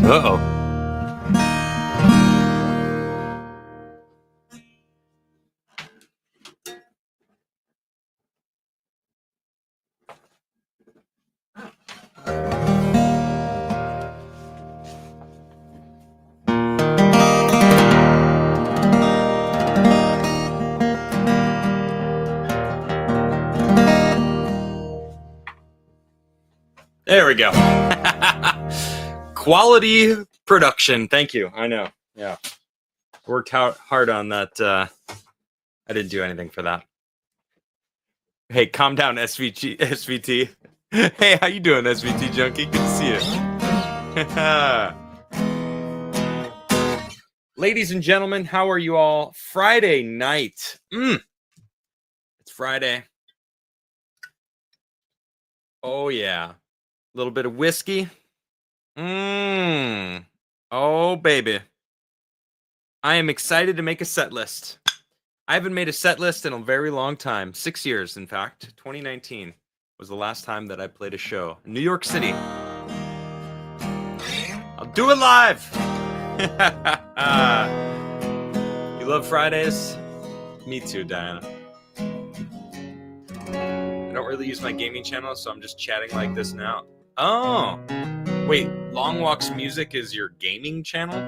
Uh-oh. There we go. Quality production. Thank you. I know. Yeah. Worked hard on that. I didn't do anything for that. Hey, calm down, SVT. Hey, how you doing, SVT Junkie? Good to see you. Ladies and gentlemen, how are you all? Friday night. It's Friday. Oh, yeah. A little bit of whiskey. Oh, baby. I am excited to make a set list. I haven't made a set list in a very long time. 6 years, in fact. 2019 was the last time that I played a show in New York City. I'll do it live. You love Fridays? Me too, Diana. I don't really use my gaming channel, so I'm just chatting like this now. Oh, wait, Long Walks Music is your gaming channel?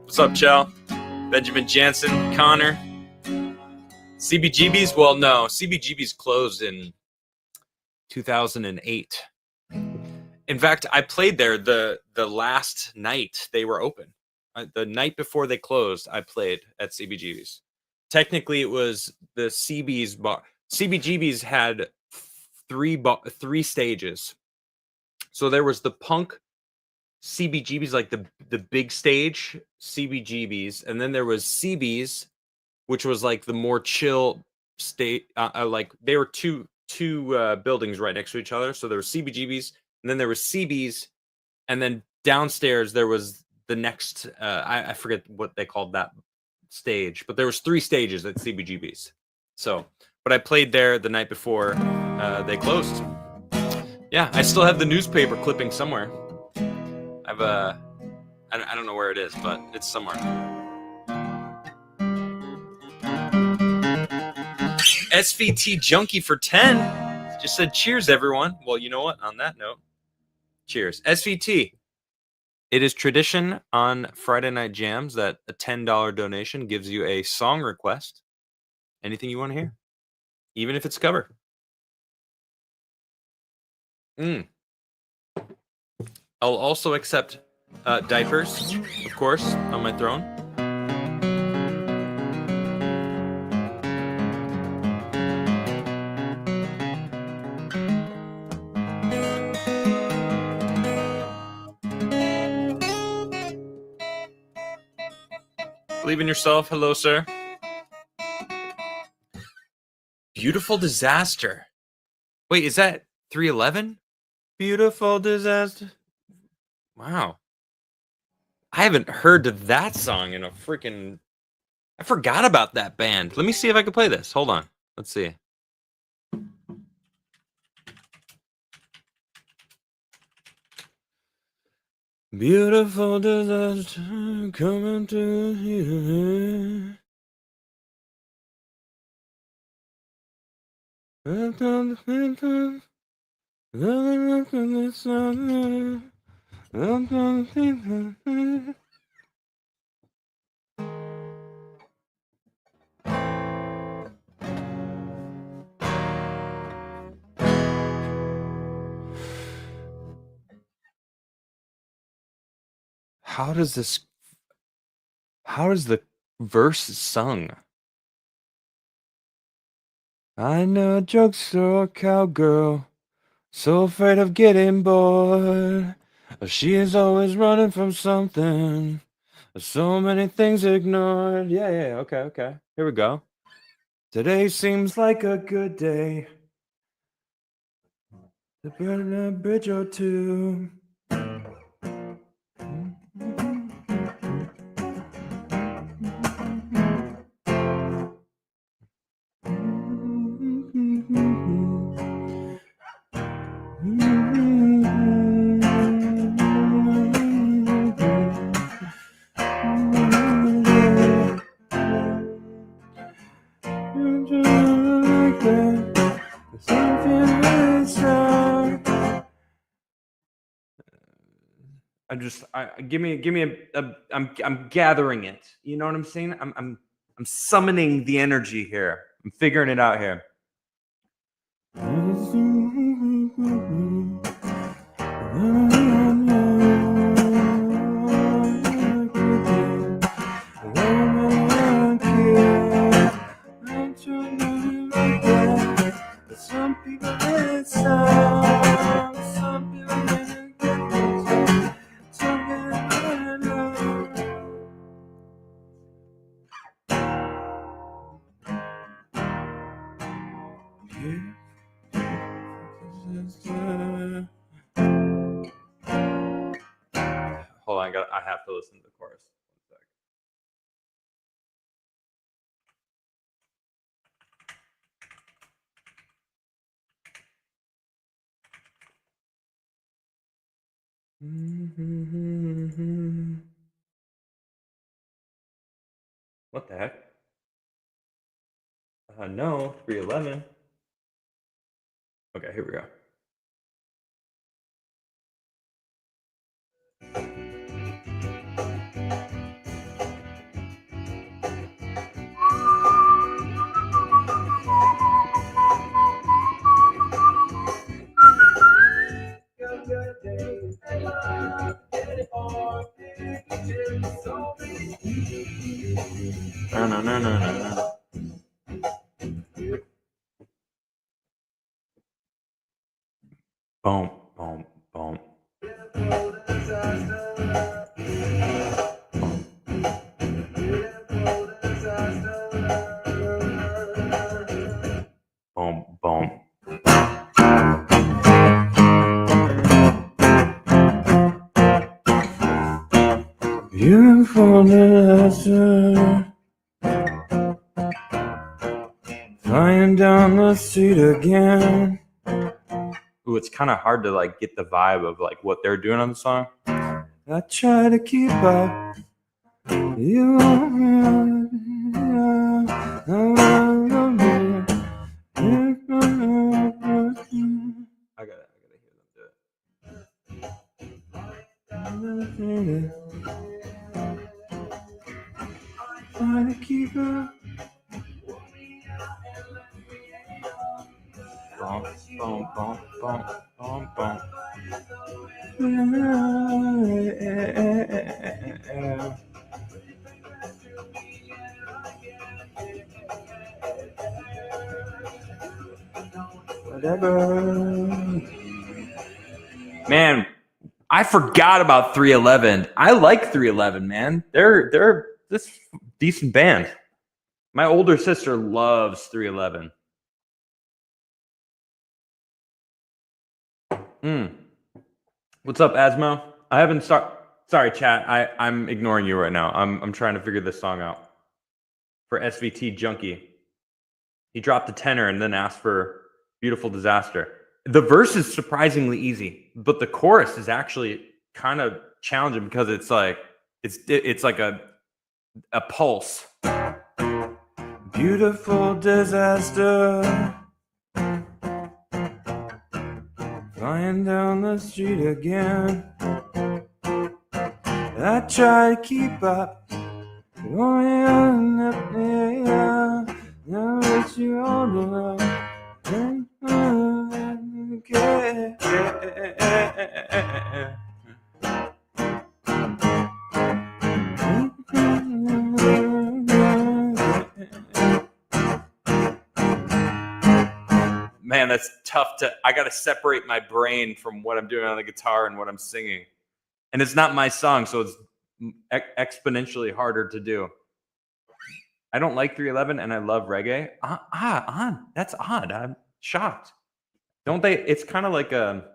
What's up, Chell? Benjamin Jansen, Connor. CBGB's? Well, no, CBGB's closed in 2008. In fact, I played there the last night they were open. The night before they closed, I played at CBGB's. Technically, it was the CB's bar. CBGB's had three stages. So there was the punk CBGB's, like the big stage CBGB's, and then there was CB's, which was like the more chill state. Like they were two buildings right next to each other. So there was CBGB's, and then there was CB's, and then downstairs there was the next. I forget what they called that stage, but there was 3 stages at CBGB's. So, but I played there the night before they closed. Yeah, I still have the newspaper clipping somewhere. I've I don't know where it is, but it's somewhere. SVT Junkie for 10 just said cheers, everyone. Well, you know what? On that note, cheers. SVT. It is tradition on Friday Night Jams that a $10 donation gives you a song request. Anything you want to hear, even if it's a cover. I'll also accept diapers, of course, on my throne. Believe in yourself. Hello, sir. Beautiful Disaster. Wait, is that 311? Beautiful Disaster. Wow. I haven't heard of that song in a freaking... I forgot about that band. Let me see if I can play this. Hold on. Let's see. Beautiful disaster coming to here. How is the verse sung? I know a drugstore cowgirl, so afraid of getting bored. She is always running from something. So many things ignored. Yeah, okay. Here we go. Today seems like a good day to burn a bridge or two. give me I'm gathering it. You know what I'm saying? I'm summoning the energy here. I'm figuring it out here. Some people get some people get some Hold on, I have to listen to the chorus. What the heck? No, 311. Okay, here we go. No, no, no, no, no. Boom, boom, boom. Boom, boom. Beautiful disaster, flying down the street again. Ooh, it's kind of hard to like get the vibe of like what they're doing on the song. I try to keep up. You I gotta hear them do it. Trying to keep up. Boom, boom, boom, boom, boom, boom. Whatever. Man, I forgot about 311. I like 311, man. They're this decent band. My older sister loves 311. What's up, Asmo? I haven't sorry, chat. I'm ignoring you right now. I'm trying to figure this song out. For SVT Junkie. He dropped a tenor and then asked for Beautiful Disaster. The verse is surprisingly easy, but the chorus is actually kind of challenging because it's like a pulse. Beautiful disaster, flying down the street again. I try to keep up. Now that you older, man, that's tough I got to separate my brain from what I'm doing on the guitar and what I'm singing. And it's not my song, so it's exponentially harder to do. I don't like 311 and I love reggae. That's odd. I'm shocked. Don't they? It's kind of like a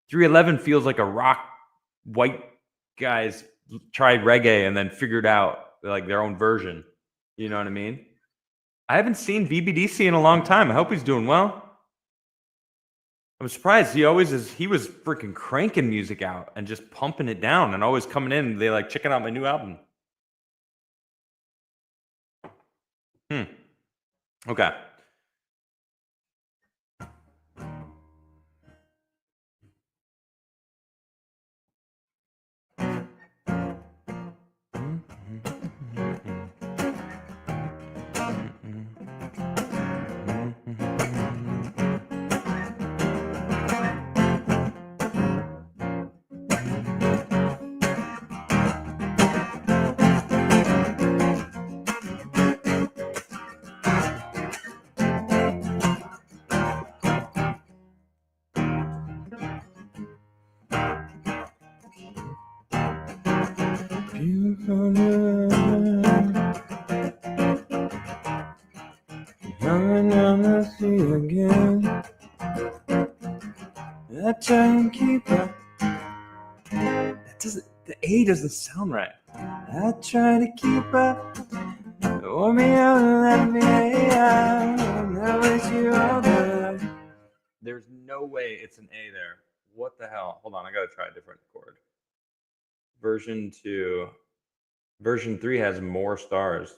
311 feels like a rock white guys tried reggae and then figured out like their own version. You know what I mean? I haven't seen VBDC in a long time. I hope he's doing well. I'm surprised. He always is. He was freaking cranking music out and just pumping it down and always coming in. They like checking out my new album. Okay. I'll see you again. I try and keep up. The A doesn't sound right. I try to keep up. Warm me out and let me out. I wish you all the luck. There's no way it's an A there. What the hell? Hold on, I gotta try a different chord. Version 2. Version 3 has more stars.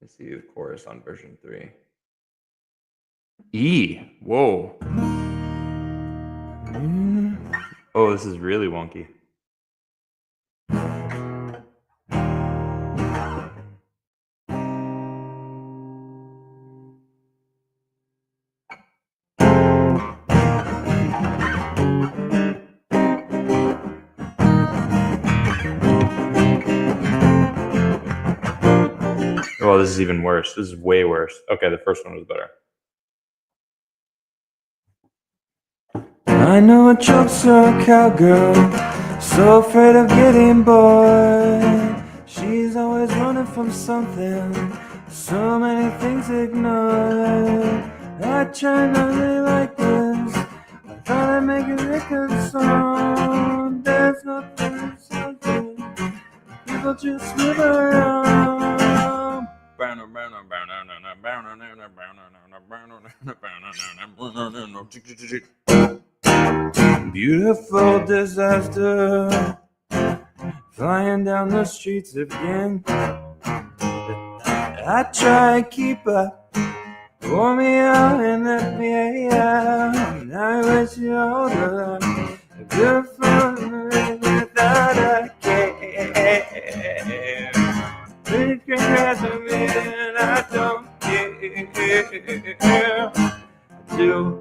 Let's see the chorus on version 3. E. Whoa. Oh, this is really wonky. Oh, this is even worse. This is way worse. Okay, the first one was better. I know a joke's a cowgirl, so afraid of getting bored. She's always running from something, so many things ignored. I try not to like this, I thought I'd make it a good song. There's nothing something, people just live around. Beautiful disaster, flying down the streets again. I try to keep up, warm me out and let me out. I wish you all the luck, beautiful without a care. Pretty grass of me and I don't care.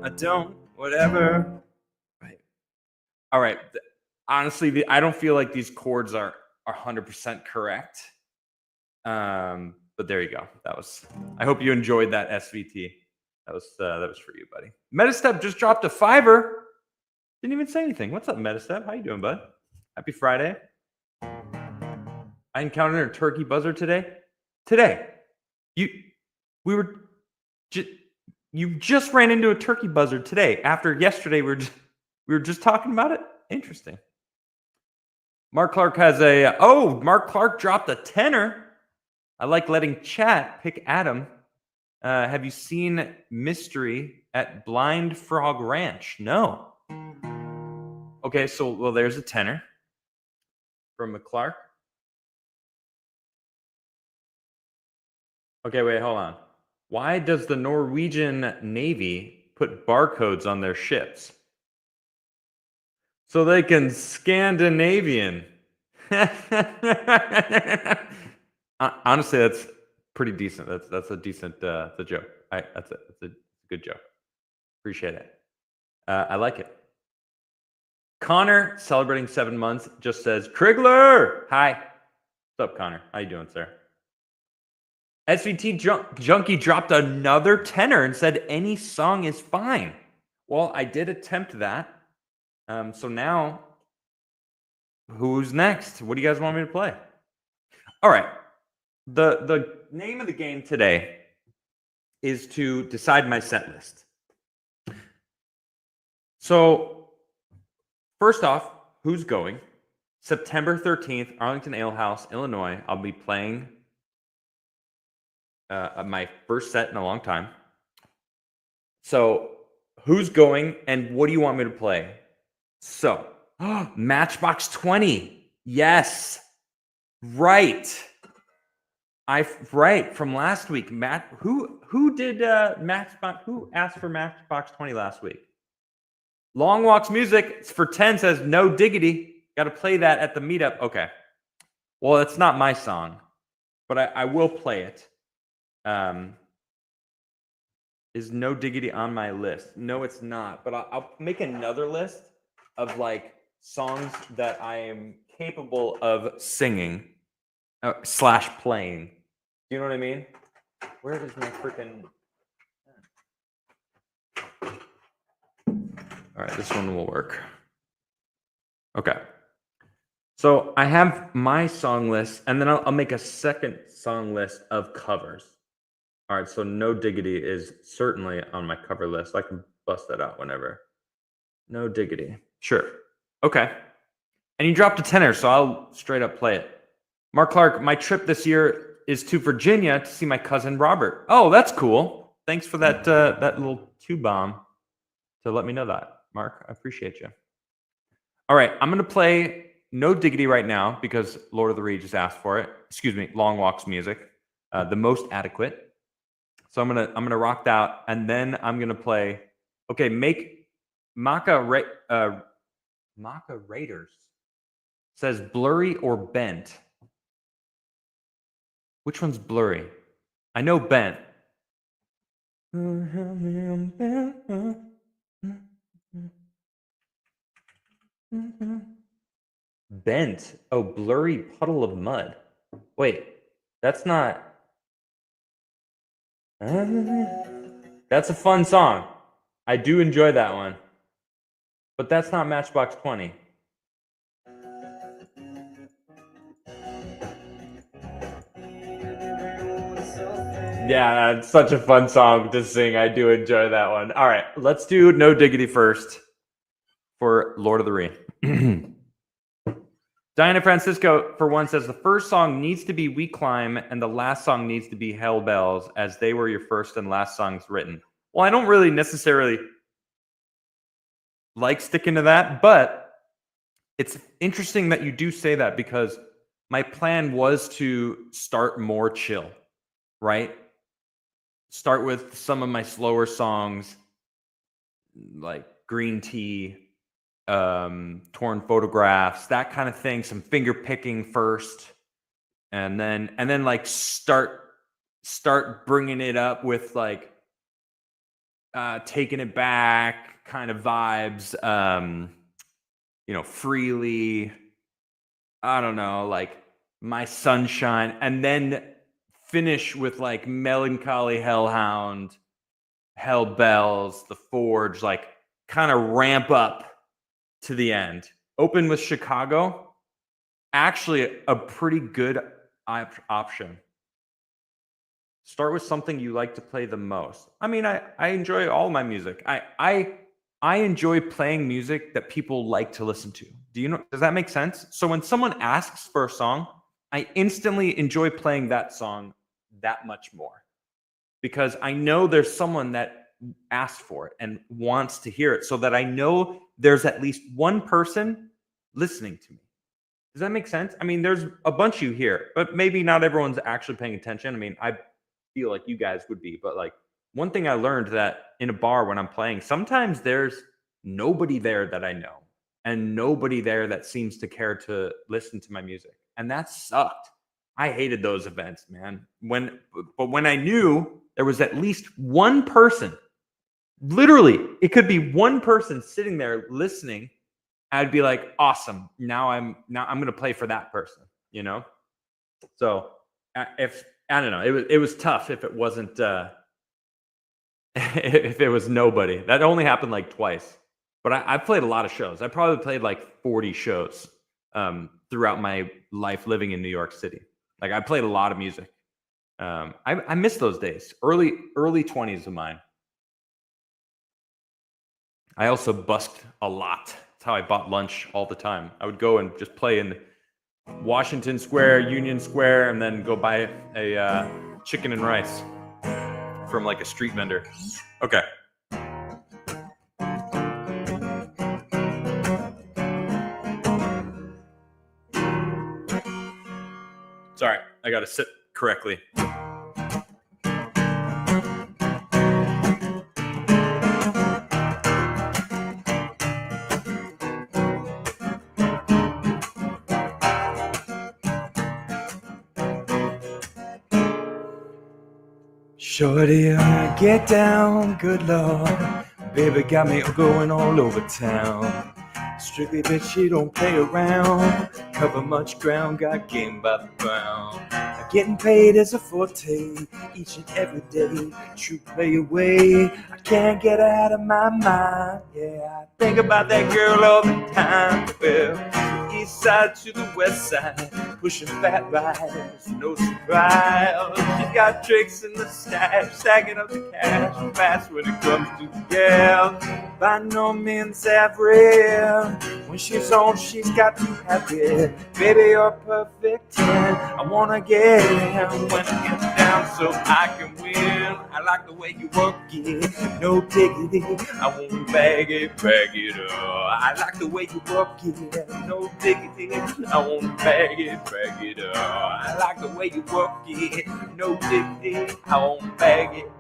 I don't, whatever. Right. All right. Honestly, I don't feel like these chords are 100% correct. But there you go. That was. I hope you enjoyed that SVT. That was for you, buddy. Metastep just dropped a $5. Didn't even say anything. What's up, Metastep? How you doing, bud? Happy Friday. I encountered a turkey buzzard today. You just ran into a turkey buzzard today. After yesterday, we were just talking about it. Interesting. Mark Clark has Mark Clark dropped a $10. I like letting chat pick Adam. Have you seen Mystery at Blind Frog Ranch? No. Okay, so there's a $10 from McClark. Okay, wait, hold on. Why does the Norwegian Navy put barcodes on their ships? So they can Scandinavian. Honestly, that's pretty decent. That's a decent that's a joke. That's a good joke. Appreciate it. I like it. Connor, celebrating 7 months, just says, Crigler! Hi. What's up, Connor? How you doing, sir? SVT Junkie dropped another $10 and said any song is fine. Well, I did attempt that. So now, who's next? What do you guys want me to play? All right. The name of the game today is to decide my set list. So, first off, who's going? September 13th, Arlington Ale House, Illinois. I'll be playing my first set in a long time. So, who's going and what do you want me to play? So, Matchbox 20. Yes. Right. From last week. Who did Matchbox? Who asked for Matchbox 20 last week? Long Walks Music for 10 says no diggity. Got to play that at the meetup. Okay. Well, it's not my song, but I will play it. Is no diggity on my list? No, it's not. But I'll make another list of like songs that I am capable of singing / playing. Do you know what I mean? Where is my freaking? All right, this one will work. Okay. So I have my song list, and then I'll make a second song list of covers. All right, so No Diggity is certainly on my cover list. I can bust that out whenever. No Diggity. Sure. Okay. And you dropped a tenner, so I'll straight up play it. Mark Clark, my trip this year is to Virginia to see my cousin Robert. Oh, that's cool. Thanks for that that little two-bomb to let me know that, Mark. I appreciate you. All right, I'm going to play No Diggity right now because Lord of the Rings just asked for it. Excuse me, Long Walk's music, the most adequate. So I'm gonna rock that, and then I'm gonna play. Okay, make Maka Raiders says blurry or bent. Which one's blurry? I know bent. Bent. Oh, blurry puddle of mud. Wait, that's not. That's a fun song. I do enjoy that one. But that's not Matchbox 20. Yeah, it's such a fun song to sing. I do enjoy that one. All right, let's do No Diggity first for Lord of the Rings. Diana Francisco, for one, says the first song needs to be We Climb and the last song needs to be Hell Bells, as they were your first and last songs written. Well, I don't really necessarily like sticking to that, but it's interesting that you do say that because my plan was to start more chill, right? Start with some of my slower songs like Green Tea, Torn Photographs, that kind of thing, some finger picking first, and then like start bringing it up with like Taking It Back kind of vibes, Freely, I don't know, like My Sunshine, and then finish with like Melancholy Hellhound, Hell Bells, The Forge, like kind of ramp up to the end. Open with Chicago, actually a pretty good option. Start with something you like to play the most. I mean, I enjoy all my music. I enjoy playing music that people like to listen to. Does that make sense? So when someone asks for a song, I instantly enjoy playing that song that much more because I know there's someone that asked for it and wants to hear it, so that I know there's at least one person listening to me. Does that make sense? I mean, there's a bunch of you here, but maybe not everyone's actually paying attention. I mean, I feel like you guys would be, but like one thing I learned that in a bar when I'm playing, sometimes there's nobody there that I know and nobody there that seems to care to listen to my music. And that sucked. I hated those events, man. But when I knew there was at least one person, literally, it could be one person sitting there listening, I'd be like, awesome. Now I'm going to play for that person, So if I don't know, it was tough if it wasn't if it was nobody. That only happened like twice. But I played a lot of shows. I probably played like 40 shows throughout my life living in New York City. Like I played a lot of music. I miss those days. Early 20s of mine. I also busked a lot. That's how I bought lunch all the time. I would go and just play in Washington Square, Union Square, and then go buy a chicken and rice from like a street vendor. Okay. Sorry, I got to sit correctly. Shorty, I get down, good lord. Baby got me going all over town. Strictly bitch, she don't play around. Cover much ground, got game by the pound. Getting paid is a forte, each and every day. True play away, I can't get her out of my mind. Yeah, I think about that girl all the time. Well, east side to the west side, pushing fat rides, no surprise. She's got tricks in the stash, stacking up the cash fast when it comes to gas. By no means average. When she's on, she's got to have it. Baby, you're perfect 10. I wanna get in when it gets down so I can win. I like the way you work it, no diggity. I won't bag it up. I like the way you work it, no diggity. I won't bag it up. I like the way you work it, no diggity. I won't bag it.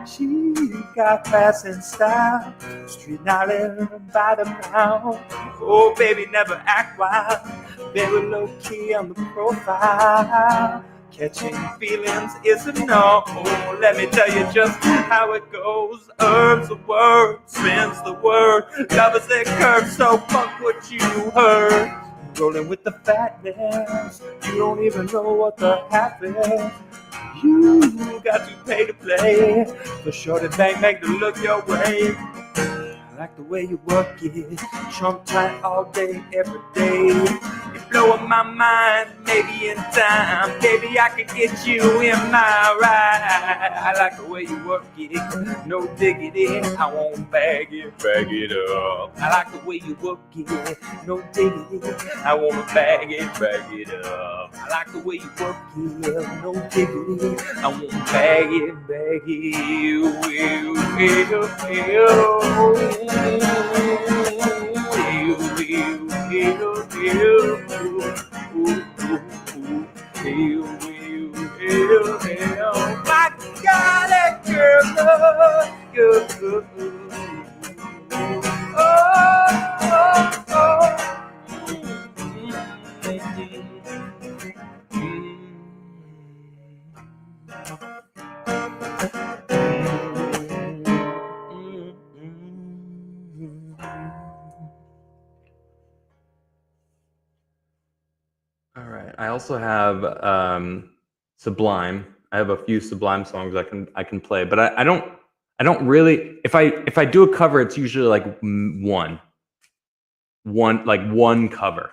She got class and style, street knowledge by the pound. Oh, baby, never act wild, very low key on the profile. Catching feelings is a no. Let me tell you just how it goes. Herbs the word, spins the word, lovers that curve, so fuck what you heard. Rolling with the fatness, you don't even know what the half is. You got to pay to play, for sure to bang to look your way. I like the way you work it, trump tight all day, every day. You're blowing my mind, maybe in time, baby I can get you in my ride. I like the way you work it, no diggity, I won't bag it up. I like the way you work it, no diggity, I wanna bag it up. I like the way you work it, no diggity, I won't bag it. My God, that girl, All right. I also have Sublime. I have a few Sublime songs I can play, but I don't really. If I do a cover, it's usually like one cover,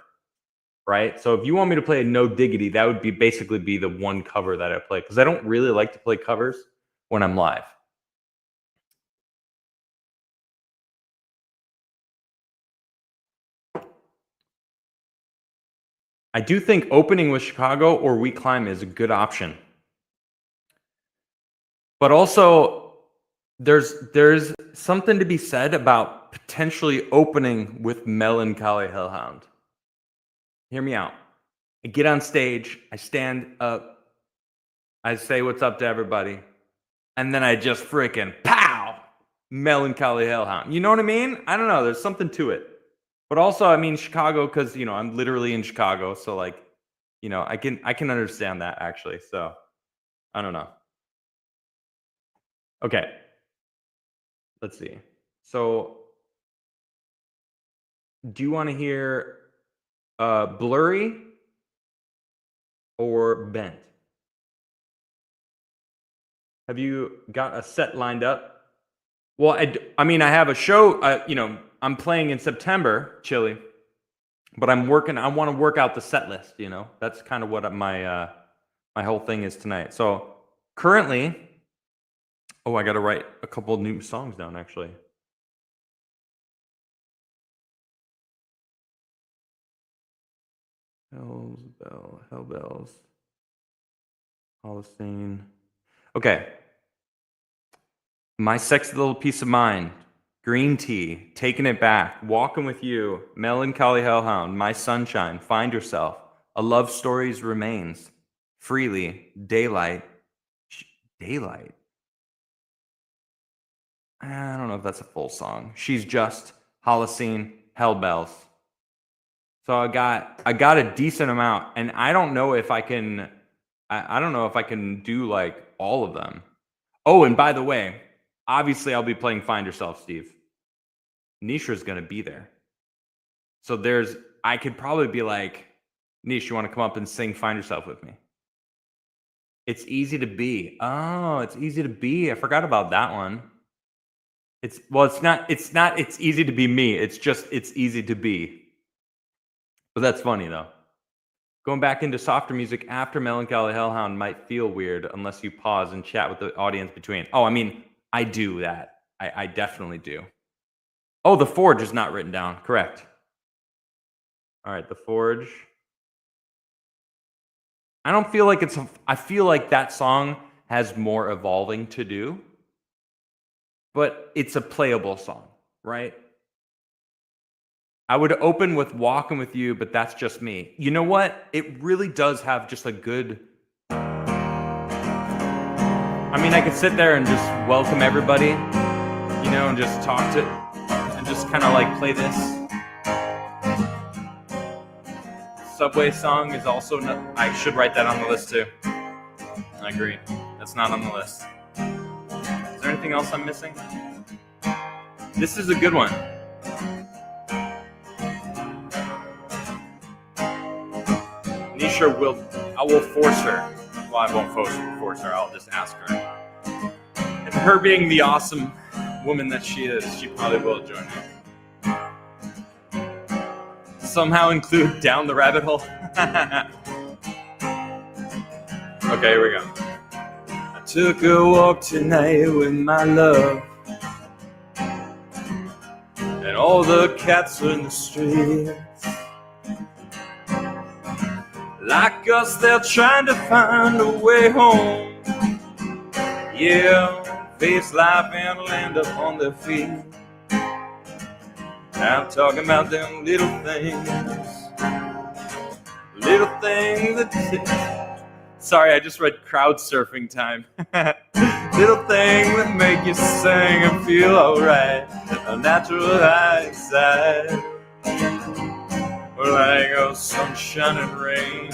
right? So if you want me to play a No Diggity, that would basically be the one cover that I play, because I don't really like to play covers when I'm live. I do think opening with Chicago or We Climb is a good option. But also, there's something to be said about potentially opening with Melancholy Hellhound. Hear me out. I get on stage, I stand up, I say what's up to everybody, and then I just freaking pow! Melancholy Hellhound. You know what I mean? I don't know. There's something to it. But also, I mean, Chicago, because, you know, I'm literally in Chicago. So, like, you know, I can understand that, actually. So, I don't know. Okay. Let's see. So, do you want to hear Blurry or Bent? Have you got a set lined up? Well, I mean, I have a show, you know, I'm playing in September, Chili, but I want to work out the set list, you know. That's kind of what my whole thing is tonight. So currently, I got to write a couple of new songs down, actually. Hellbells, Holocene. Okay. My Sexy Little Piece of Mind, Green Tea, Taking It Back, Walking With You, Melancholy Hellhound, My Sunshine, Find Yourself, A Love Stories Remains, Freely, Daylight. I don't know if that's a full song. She's Just, Holocene, Hellbells. So I got a decent amount, and I don't know if I can. I don't know if I can do like all of them. Oh, and by the way, obviously I'll be playing Find Yourself, Steve. Nisha's gonna be there. So I could probably be like, Nish, you want to come up and sing Find Yourself with me? It's easy to be. Oh, it's easy to be. I forgot about that one. It's not it's easy to be me. It's just it's easy to be. But that's funny though. Going back into softer music after Melancholy Hellhound might feel weird unless you pause and chat with the audience between. Oh, I mean, I do that. I definitely do. Oh, The Forge is not written down. Correct. All right, The Forge. I don't feel like I feel like that song has more evolving to do, but it's a playable song, right? I would open with Walking With You, but that's just me. You know what? It really does have just a good... I mean, I could sit there and just welcome everybody, you know, and just talk to... and just kind of like play this. Subway song is also... I should write that on the list too. I agree. That's not on the list. Is there anything else I'm missing? This is a good one. Nisha I will force her. Well, I won't force her. I'll just ask her. And her being the awesome woman that she is, she probably will join me. Somehow include Down the Rabbit Hole. Okay, here we go. I took a walk tonight with my love, and all the cats in the street. Like us, they're trying to find a way home. Yeah, face life and land up on their feet. I'm talking about them little things. Little things that... Sorry, I just read crowd surfing time. Little things that make you sing and feel alright. A natural high inside. Like a sunshine and rain.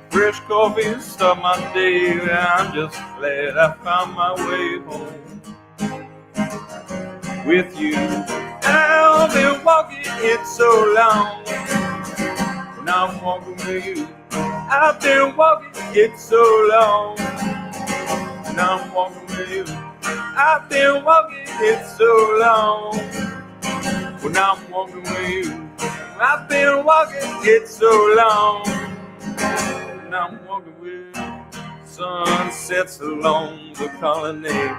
Fresh coffee to start my day. I'm just glad I found my way home with you. I've been walking it so long. Now I'm walking with you. I've been walking it so long. Now I'm walking with you. I've been walking it so long. Well, now I'm walking with you. I've been walking it so long. Now I'm walking with sunsets along the colonnade.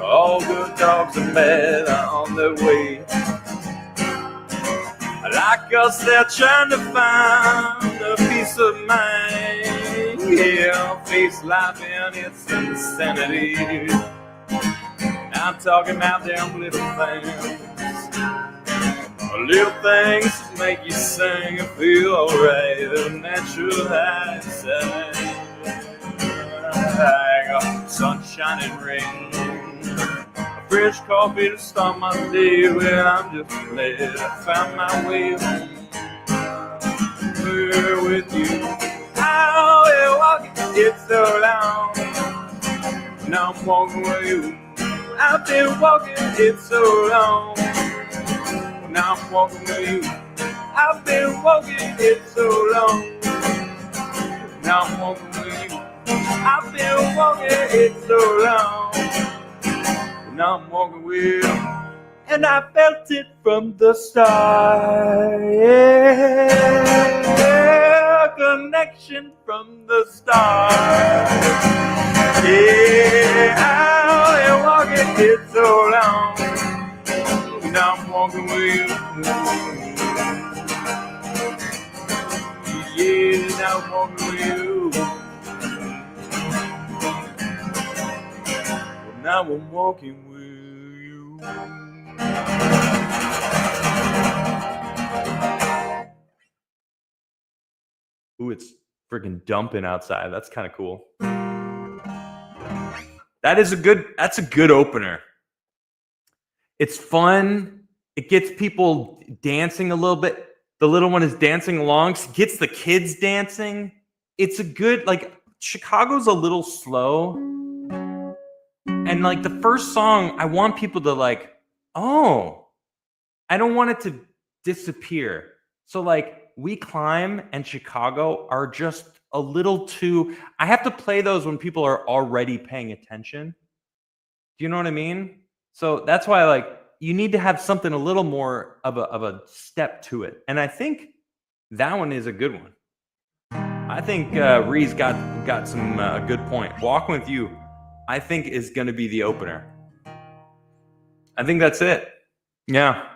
All good dogs are mad on their way. Like us, they're trying to find a peace of mind. Yeah, face life in its insanity. I'm talking about them little things. Little things that make you sing and feel alright. A natural high side. I got sunshine and rain. A fresh coffee to start my day. Well, I'm just glad I found my way home. We're with you. I've been walking it so long. Now I'm walking with you. I've been walking it so long. Now I'm walking with you. I've been walking it so long. Now I'm walking with you. I've been walking it so long. Now I'm walking with you. And I felt it from the start. Yeah, connection from the start. Yeah, I've been walking it so long. Now I'm walking with you. Yeah, now I'm walking with you. Well, now I'm walking with you. Ooh, it's freaking dumping outside. That's kind of cool. That's a good opener. It's fun. It gets people dancing a little bit. The little one is dancing along. Gets the kids dancing. It's a good, like, Chicago's a little slow. And like the first song, I want people to like, oh, I don't want it to disappear. So like We Climb and Chicago are just a little too, I have to play those when people are already paying attention. Do you know what I mean? So that's why, like, you need to have something a little more of a step to it. And I think that one is a good one. I think Ree's got some good point. Walking with You, I think, is going to be the opener. I think that's it. Yeah.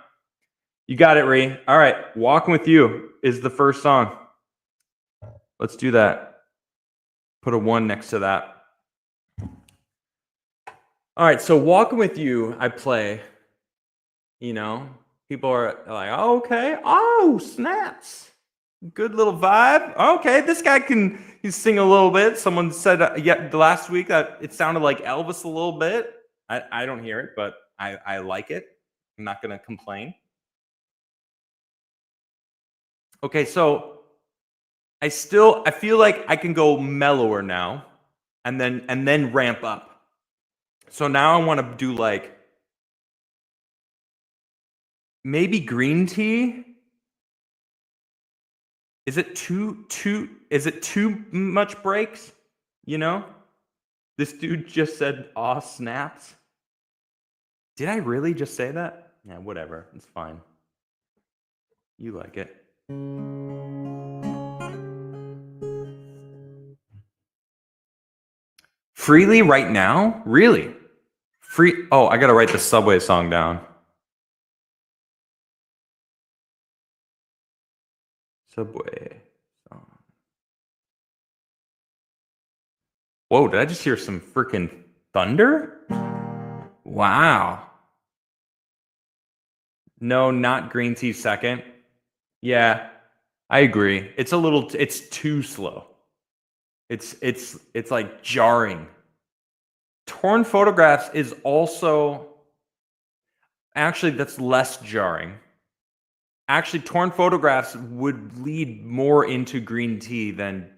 You got it, Ree. All right. Walking with You is the first song. Let's do that. Put a 1 next to that. All right. So Walking with You, I play. You know, people are like, oh, okay. Oh, snaps. Good little vibe. Okay, this guy can sing a little bit. Someone said last week that it sounded like Elvis a little bit. I don't hear it, but I like it. I'm not going to complain. Okay, so I feel like I can go mellower now and then ramp up. So now I want to do like maybe Green Tea. Is it too much breaks? You know? This dude just said, aw, snaps. Did I really just say that? Yeah, whatever. It's fine. You like it. Freely right now? Really? Oh, I gotta write the Subway song down. Subway song. Whoa, did I just hear some freaking thunder? Wow. No, not Green Tea second. Yeah, I agree. It's too slow. It's like jarring. Torn Photographs is also, actually, that's less jarring. Actually, Torn Photographs would lead more into Green Tea than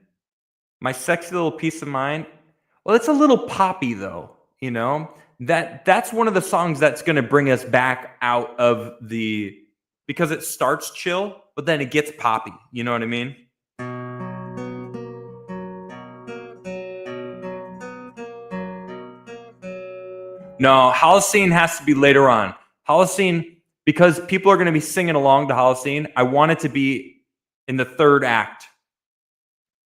My Sexy Little Piece of Mind. Well, it's a little poppy though, you know? That's one of the songs that's going to bring us back out of because it starts chill, but then it gets poppy. You know what I mean? No, Holocene has to be later on. Holocene, because people are going to be singing along to Holocene, I want it to be in the third act.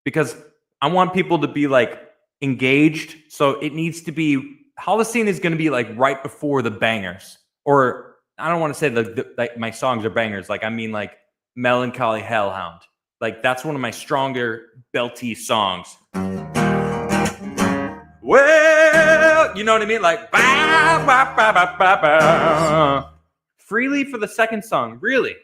Because I want people to be like engaged. So it needs to be, Holocene is going to be like right before the bangers. Or I don't want to say like my songs are bangers. Like I mean like Melancholy Hellhound. Like that's one of my stronger belty songs. Well, you know what I mean? Like, bah, bah, bah, bah, bah, bah. Freely for the second song, really.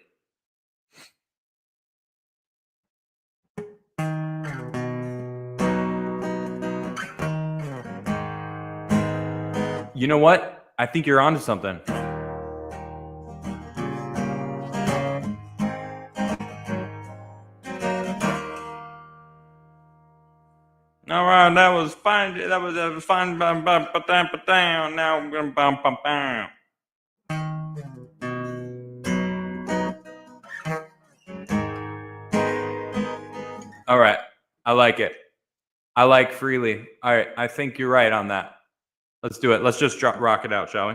You know what? I think you're onto something. All right, that was fine. That was fine. Now I'm gonna bum bum bum. All right, I like it. I like Freely. All right, I think you're right on that. Let's do it. Let's just rock it out, shall we?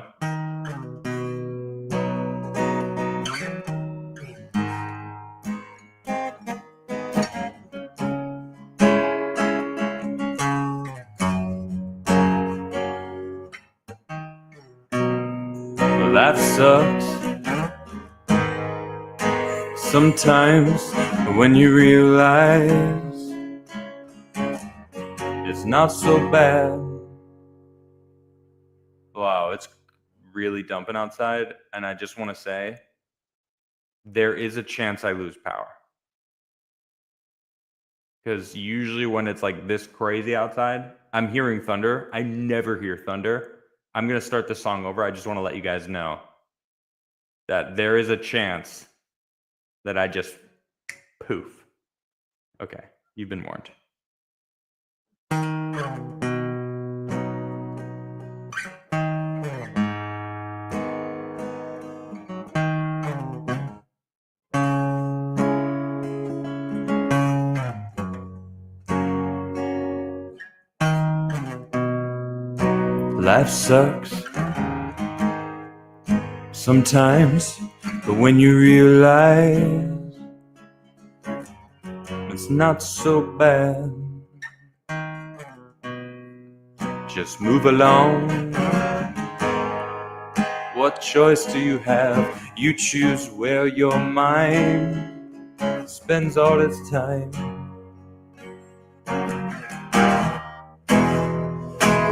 Life sucks sometimes when you realize it's not so bad. Wow, it's really dumping outside, and I just want to say there is a chance I lose power. Because usually when it's like this crazy outside, I'm hearing thunder. I never hear thunder. I'm going to start the song over. I just want to let you guys know that there is a chance that I just poof. Okay, you've been warned. Life sucks Sometimes, but when you realize it's not so bad, just move along. What choice do you have? You choose where your mind spends all its time.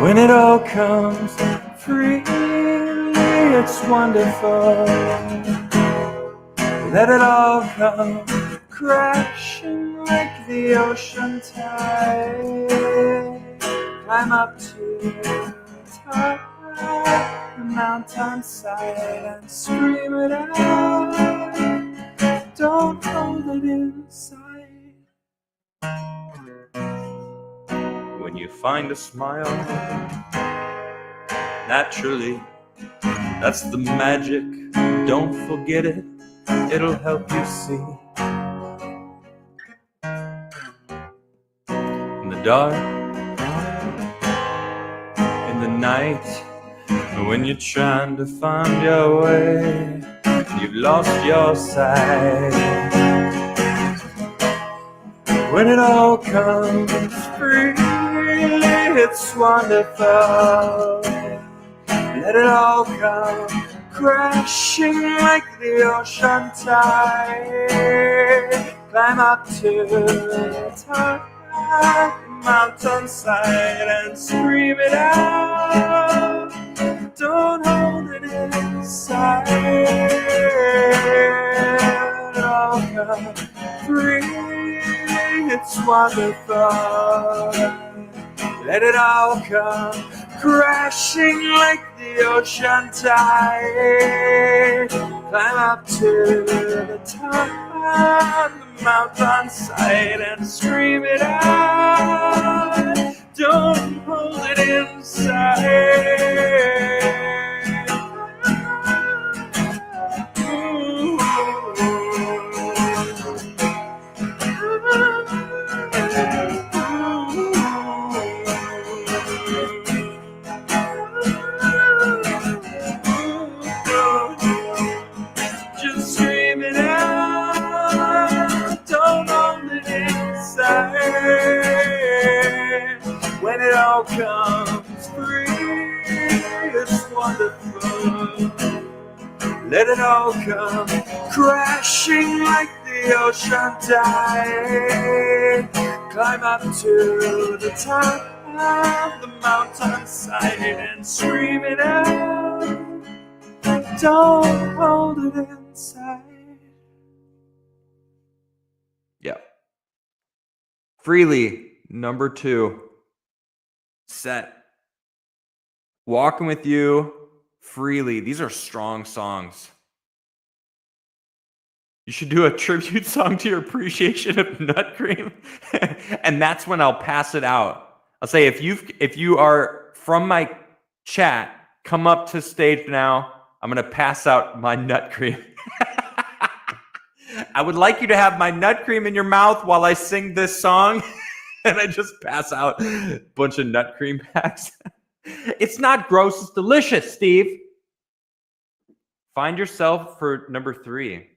When it all comes freely, it's wonderful. Let it all come crashing like the ocean tide. Climb up to the top of the mountainside and scream it out. Don't hold it inside. When you find a smile, naturally, that's the magic. Don't forget it, it'll help you see. In the dark, in the night, when you're trying to find your way, you've lost your sight. When it all comes freely, it's wonderful. Let it all come crashing like the ocean tide. Climb up to the top of the mountainside and scream it out. Don't hold it inside. Let it all come free. It's wonderful. Let it all come crashing like the ocean tide. Climb up to the top of the mountainside and scream it out. Don't hold it inside. Just scream it out. Don't hold it inside. When it all comes free, it's wonderful. Let it all come crashing like the ocean tide. Climb up to the top of the mountainside and scream it out. Don't hold it inside. Yeah. Freely, number 2. Set. Walking with You, Freely. These are strong songs. You should do a tribute song to your appreciation of nut cream. And that's when I'll pass it out. I'll say, if you are from my chat, come up to stage now. I'm going to pass out my nut cream. I would like you to have my nut cream in your mouth while I sing this song. And I just pass out a bunch of nut cream packs. It's not gross, it's delicious, Steve. Find yourself for number 3.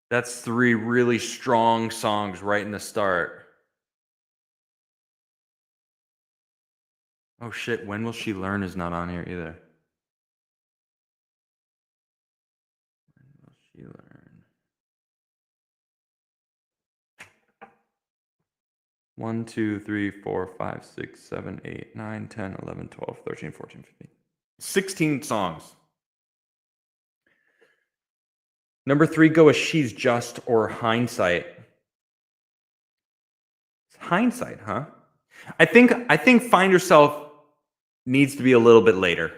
That's 3 really strong songs right in the start. Oh shit, When Will She Learn is not on here either. When will she learn? 1, 2, 3, 4, 5, 6, 7, 8, 9, 10, 11, 12, 13, 14, 15. 16 songs. Number 3, go with She's Just or Hindsight. It's Hindsight, huh? I think Find Yourself needs to be a little bit later.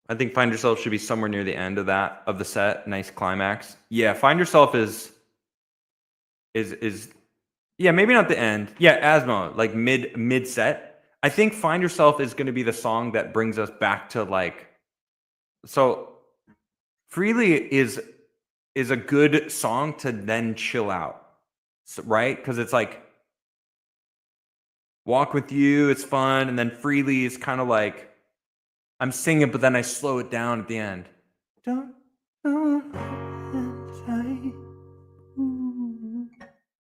I think Find Yourself should be somewhere near the end of the set. Nice climax. Yeah, Find Yourself is yeah, maybe not the end. Yeah, Asmo, like mid set. I think Find Yourself is going to be the song that brings us back to like. So Freely is is a good song to then chill out, right? Because it's like Walk With You, it's fun, and then Freely is kind of like I'm singing, but then I slow it down at the end. Don't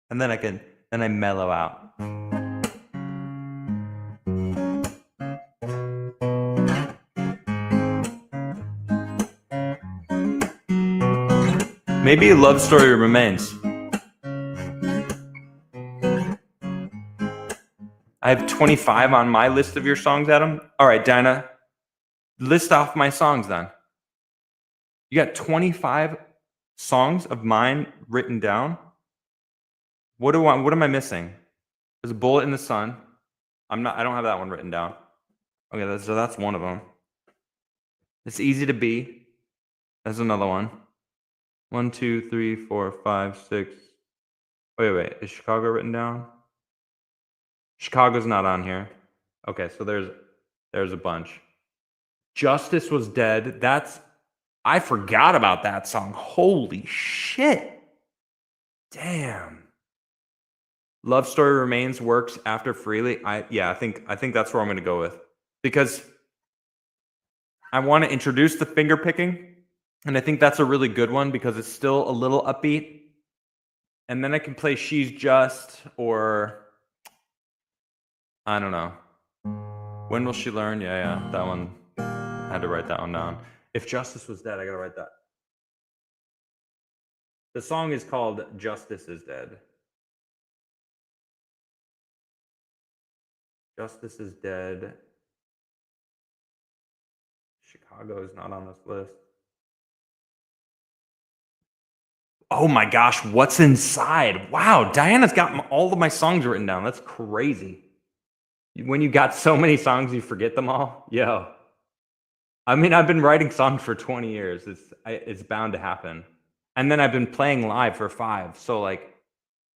and then I mellow out. Maybe Love Story Remains. I have 25 on my list of your songs, Adam. All right, Dinah, list off my songs then. You got 25 songs of mine written down. What am I missing? There's a Bullet in the Sun. I don't have that one written down. Okay, so that's one of them. It's Easy to Be. That's another one. 1, 2, 3, 4, 5, 6. Wait. Is Chicago written down? Chicago's not on here. Okay, so there's a bunch. Justice Was Dead. I forgot about that song. Holy shit. Damn. Love Story Remains works after Freely. I think that's where I'm going to go with, because I want to introduce the finger picking, and I think that's a really good one because it's still a little upbeat. And then I can play She's Just, or I don't know. When Will She Learn? Yeah, that one. I had to write that one down. If Justice Was Dead, I got to write that. The song is called Justice Is Dead. Justice Is Dead. Chicago is not on this list. Oh my gosh, What's Inside? Wow, Diana's got all of my songs written down. That's crazy. When you got so many songs, you forget them all? Yo. I mean, I've been writing songs for 20 years. It's bound to happen. And then I've been playing live for 5. So like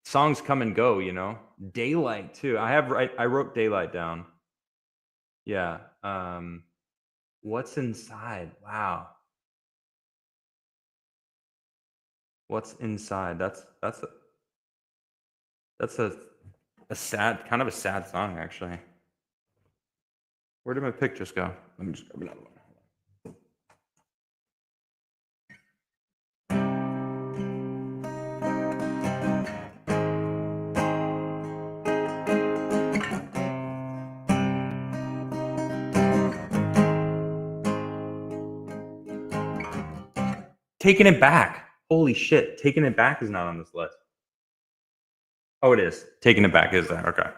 songs come and go, you know? Daylight too. I wrote Daylight down. Yeah. What's Inside? Wow. What's Inside? That's a sad, kind of a sad song, actually. Where did my pick just go? Let me just grab another one. Taking It Back. Holy shit. Taking It Back is not on this list. Oh, it is. Taking It Back is there. Okay.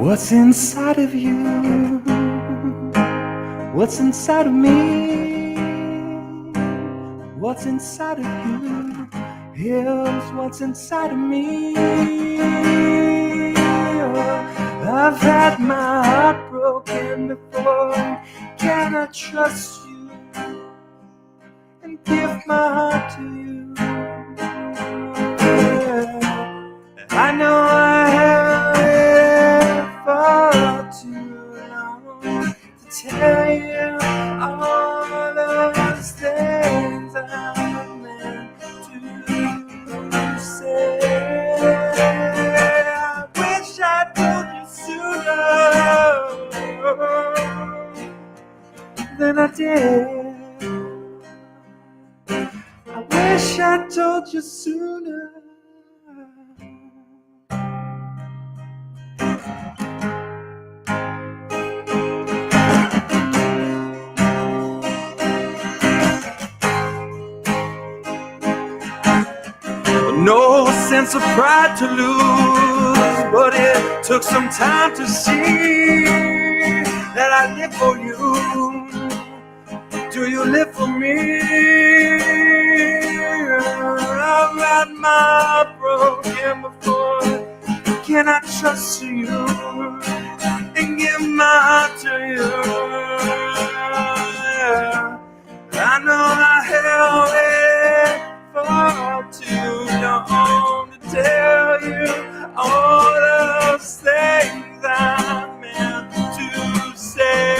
What's inside of you? What's inside of me? What's inside of you? Here's what's inside of me. I've had my heart broken before. Can I trust you and give my heart to you? I know I have it for too long to tell you all those things I meant to say. I wish I told you sooner than I did. I wish I told you sooner. No sense of pride to lose, but it took some time to see that I live for you. Do you live for me? I've had my heart broken before. Can I trust you and give my heart to you? I know I held it for too long to tell you all those things I meant to say.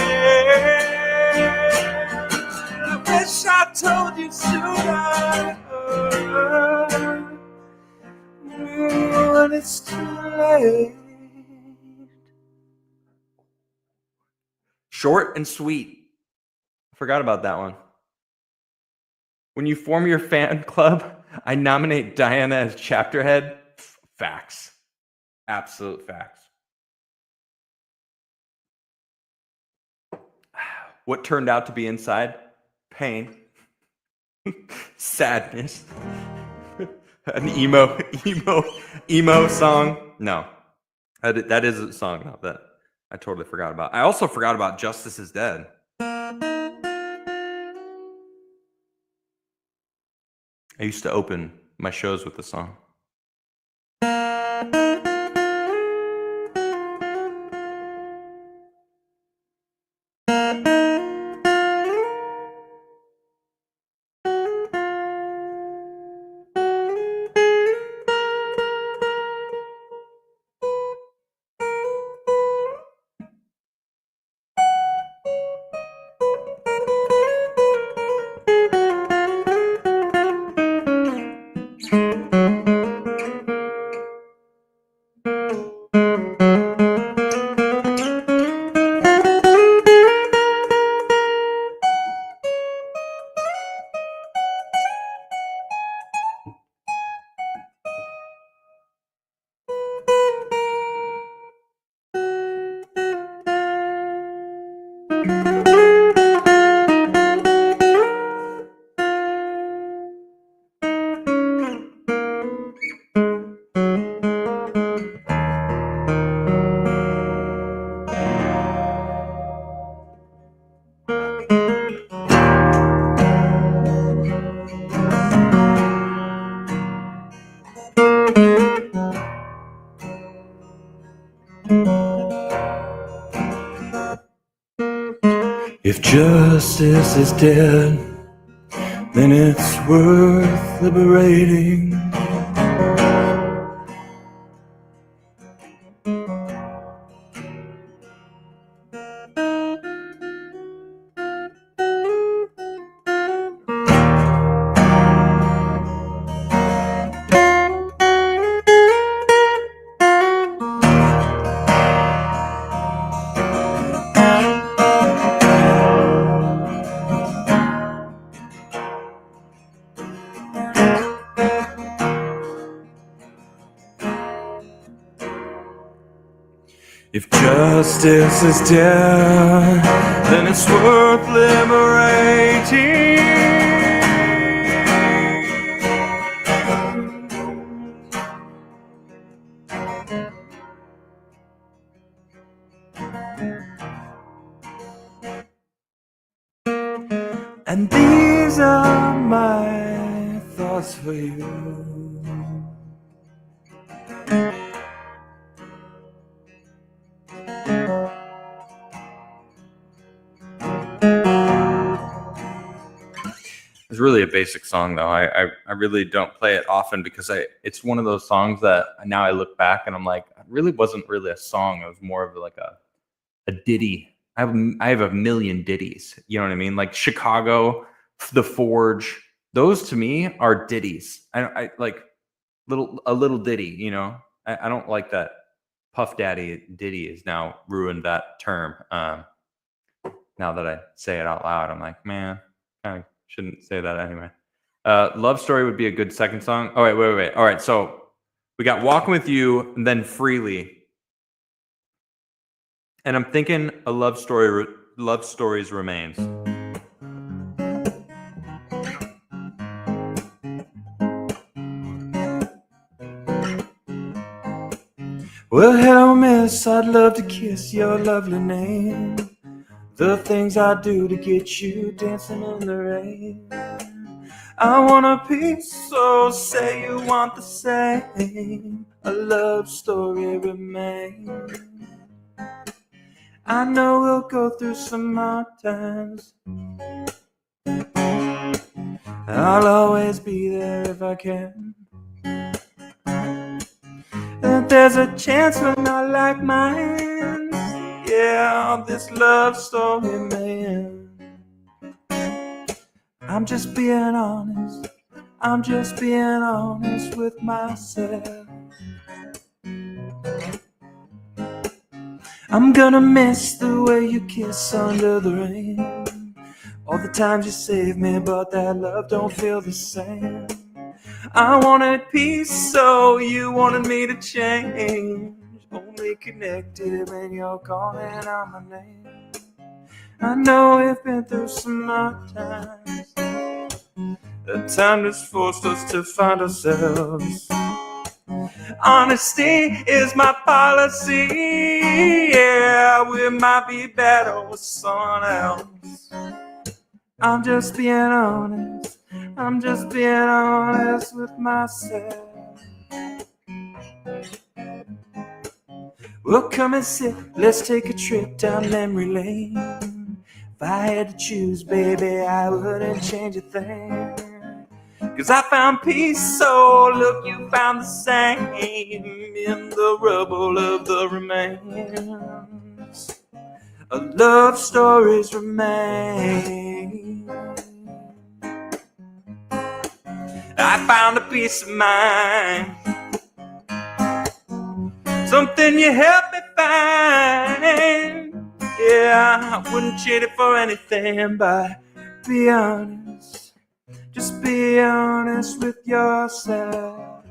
I wish I told you sooner Short and sweet. Forgot about that one. When you form your fan club, I nominate Diana as chapter head. Facts. Absolute facts. What turned out to be inside? Pain. Sadness. An emo song. No. That is a song now that I totally forgot about. I also forgot about Justice is Dead. I used to open my shows with the song. If justice is dead, then it's worth liberating. If justice is dead, then it's worth liberating. And these are my thoughts for you. It's really a basic song, though. I really don't play it often because it's one of those songs that now I look back and I'm like, it really wasn't really a song. It was more of like a ditty. I have a million ditties. You know what I mean? Like Chicago, The Forge. Those to me are ditties. I like a little ditty. You know, I don't like that. Puff Daddy ditty has now ruined that term. Now that I say it out loud, I'm like, man, kind of shouldn't say that anyway. Love Story would be a good second song. Oh, wait. All right, so we got Walking With You and then Freely. And I'm thinking a Love Stories Remains. Well, hello, miss, I'd love to kiss your lovely name. The things I do to get you dancing in the rain. I want a piece, so say you want the same. A love story remains. I know we'll go through some hard times. I'll always be there if I can. If there's a chance we're not like mine, yeah, this love story man. I'm just being honest. I'm just being honest with myself. I'm gonna miss the way you kiss under the rain. All the times you saved me, but that love don't feel the same. I wanted peace, so you wanted me to change. Only connected when you're calling out my name. I know we've been through some hard times. The time has forced us to find ourselves. Honesty is my policy. Yeah, we might be better with someone else. I'm just being honest. I'm just being honest with myself. Well, come and sit. Let's take a trip down memory lane. If I had to choose, baby, I wouldn't change a thing. 'Cause I found peace, so look, you found the same in the rubble of the remains. Love stories remain. I found a peace of mind, something you helped me find. Yeah, I wouldn't trade it for anything, but be honest. Just be honest with yourself.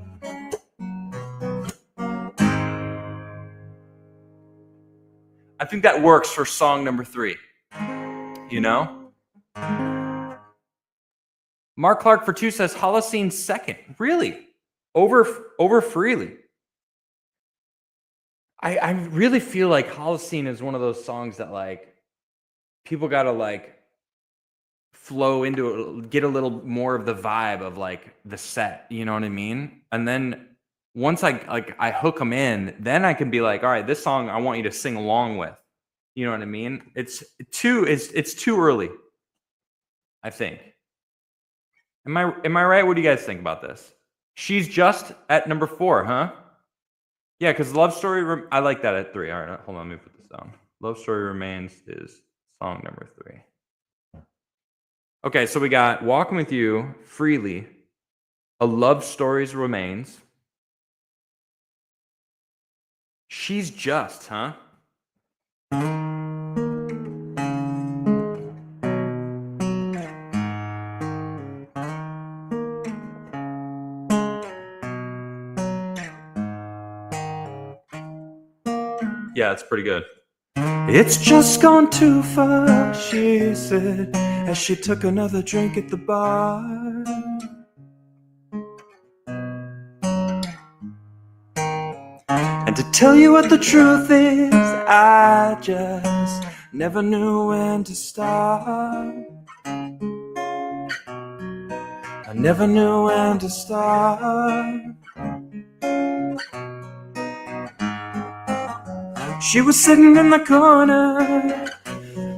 I think that works for song number 3. You know? Mark Clark for 2 says Holocene second. Really? Over Freely. I really feel like Holocene is one of those songs that like people gotta like flow into it, get a little more of the vibe of like the set, you know what I mean? And then once I hook them in, then I can be like, all right, this song I want you to sing along with. You know what I mean? It's too early, I think. Am I right? What do you guys think about this? She's just at number 4, huh? Yeah, because Love Story, I like that at 3. All right, hold on, let me put this down. Love Story Remains is song number 3. Okay, so we got Walking With You, Freely, A Love Stories Remains. She's Just, huh? Yeah, it's pretty good. It's just gone too far, she said, as she took another drink at the bar. And to tell you what the truth is, I just never knew when to start. I never knew when to start. She was sitting in the corner,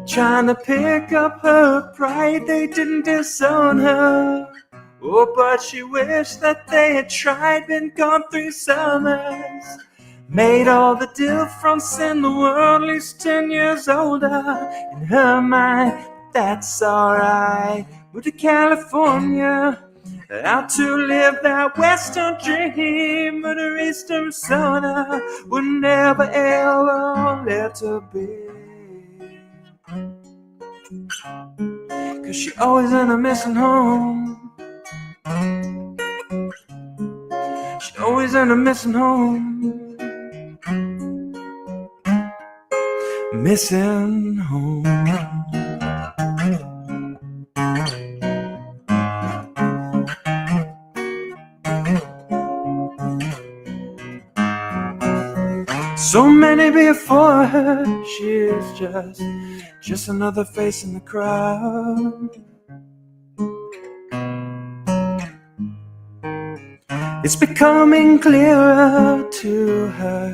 trying to pick up her pride. They didn't disown her. Oh, but she wished that they had tried. Been gone 3 summers, made all the difference in the world, at least 10 years older. In her mind, that's alright. Moved to California, out to live that Western dream, but her Eastern persona would never ever let her be. 'Cause she always ended up missing home. She always ended up missing home. Missing home. So many before her, she's just another face in the crowd. It's becoming clearer to her,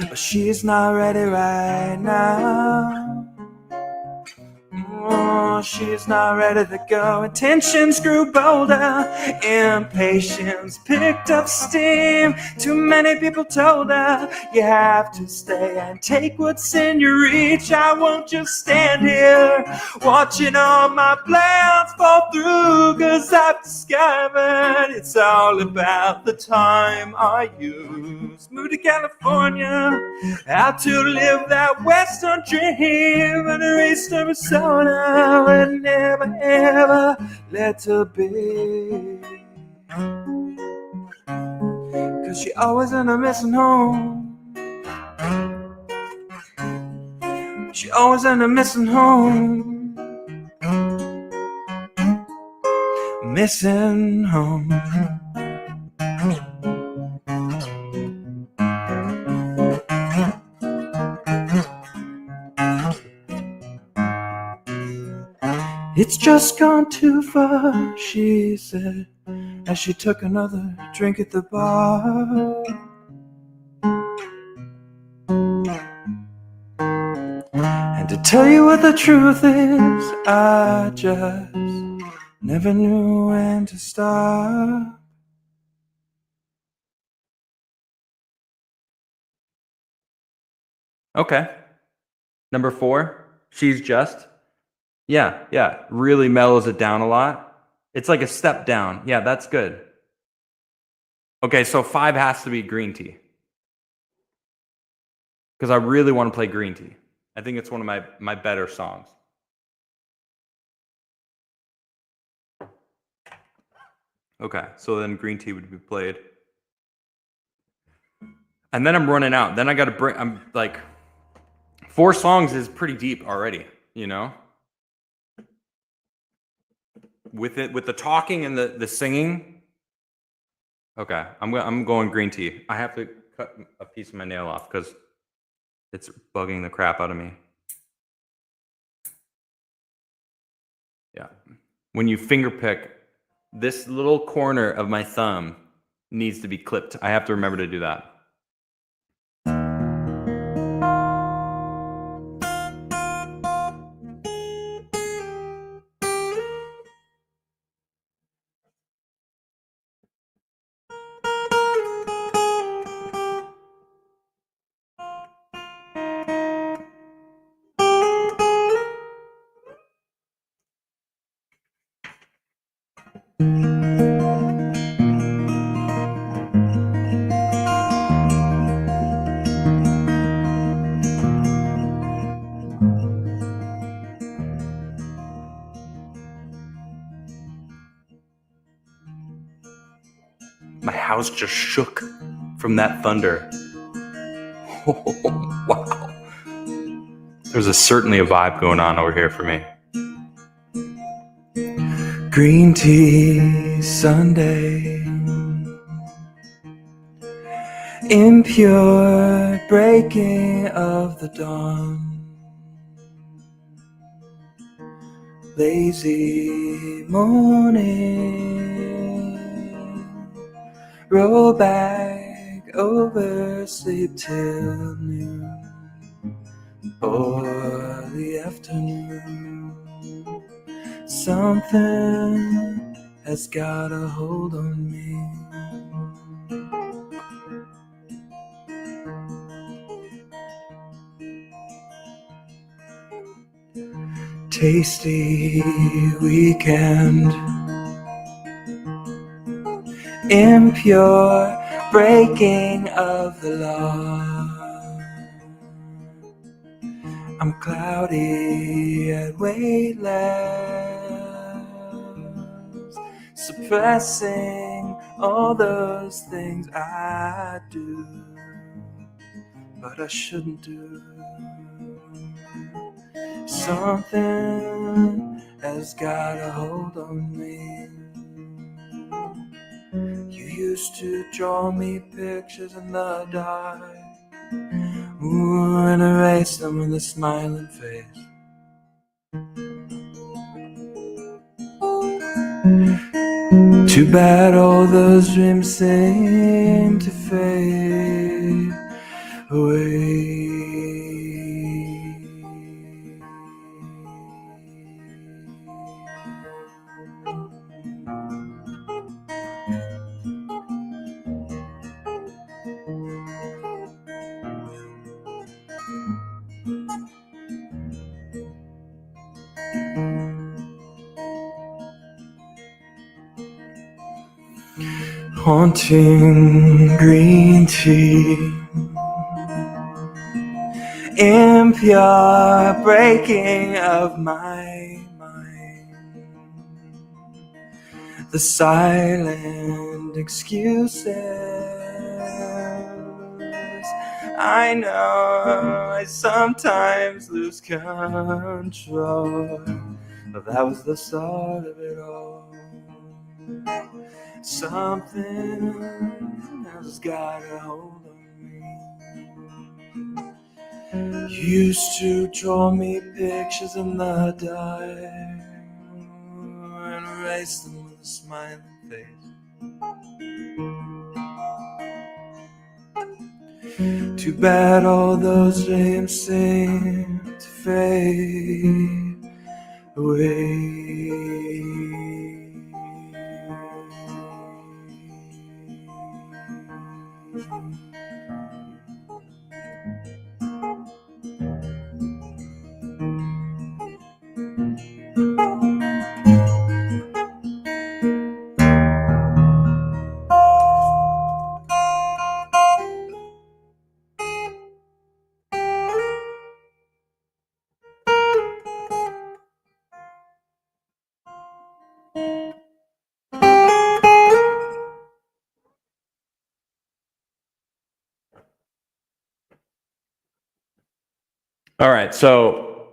but she's not ready right now. Oh, No, she's not ready to go. Intentions grew bolder. Impatience picked up steam. Too many people told her you have to stay and take what's in your reach. I won't just stand here watching all my plans fall through, 'cause I've discovered it's all about the time I use. Moved to California, how to live that Western dream, and erased her persona and never ever let her be. 'Cause she always ended up missing home. She always ended up missing home. Missing home. It's just gone too far, she said, as she took another drink at the bar. And to tell you what the truth is, I just never knew when to stop. Okay. Number 4, She's Just. Yeah. Really mellows it down a lot. It's like a step down. Yeah, that's good. Okay, so 5 has to be Green Tea. Because I really want to play Green Tea. I think it's one of my better songs. Okay, so then Green Tea would be played. And then I'm running out. Then I got to bring, I'm like, 4 songs is pretty deep already, you know? With the talking and the singing. Okay, I'm going Green Tea. I have to cut a piece of my nail off because it's bugging the crap out of me. Yeah. When you finger pick, this little corner of my thumb needs to be clipped. I have to remember to do that. My house just shook from that thunder. Oh, wow. There's certainly a vibe going on over here for me. Green tea Sunday, impure breaking of the dawn, lazy morning, roll back over sleep till noon or the afternoon. Something has got a hold on me. Tasty weekend, impure breaking of the law. I'm cloudy at weightless, suppressing all those things I do, but I shouldn't do. Something has got a hold on me. You used to draw me pictures in the dark, and erase them with a smiling face. Too bad all those dreams seem to fade away. haunting green tea, impure breaking of my mind, the silent excuses. I know I sometimes lose control, but that was the start of it all. Something has got a hold of me. Used to draw me pictures in the dark and erase them with a smiling face. Too bad all those dreams seem to fade away. All right, so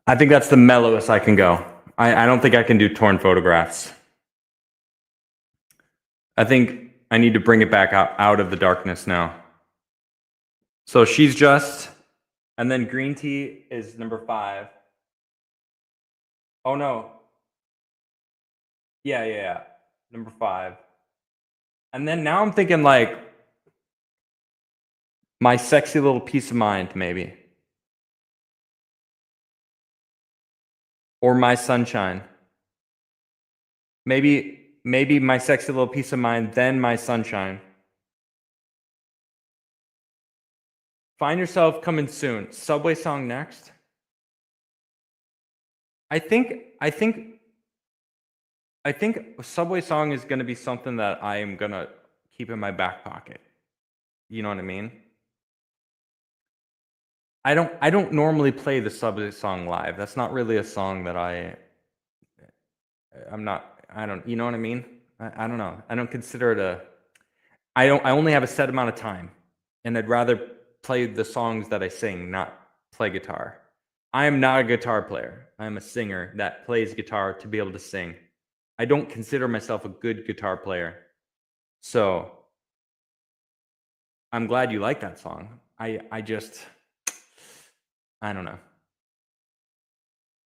I think that's the mellowest I can go. I don't think I can do torn photographs. I think I need to bring it back out of the darkness now. So She's Just, and then Green Tea is number 5. Oh no. Yeah. Number 5. And then now I'm thinking like My Sexy Little Piece of Mind, maybe. Or My Sunshine. Maybe My Sexy Little Piece of Mind, then My Sunshine. Find Yourself coming soon. Subway Song next. I think Subway Song is going to be something that I am going to keep in my back pocket. You know what I mean? I don't normally play the Subway Song live. That's not really a song that I don't, you know what I mean? I don't know. I don't consider it I only have a set amount of time, and I'd rather play the songs that I sing, not play guitar. I am not a guitar player. I am a singer that plays guitar to be able to sing. I don't consider myself a good guitar player. So I'm glad you like that song. I don't know.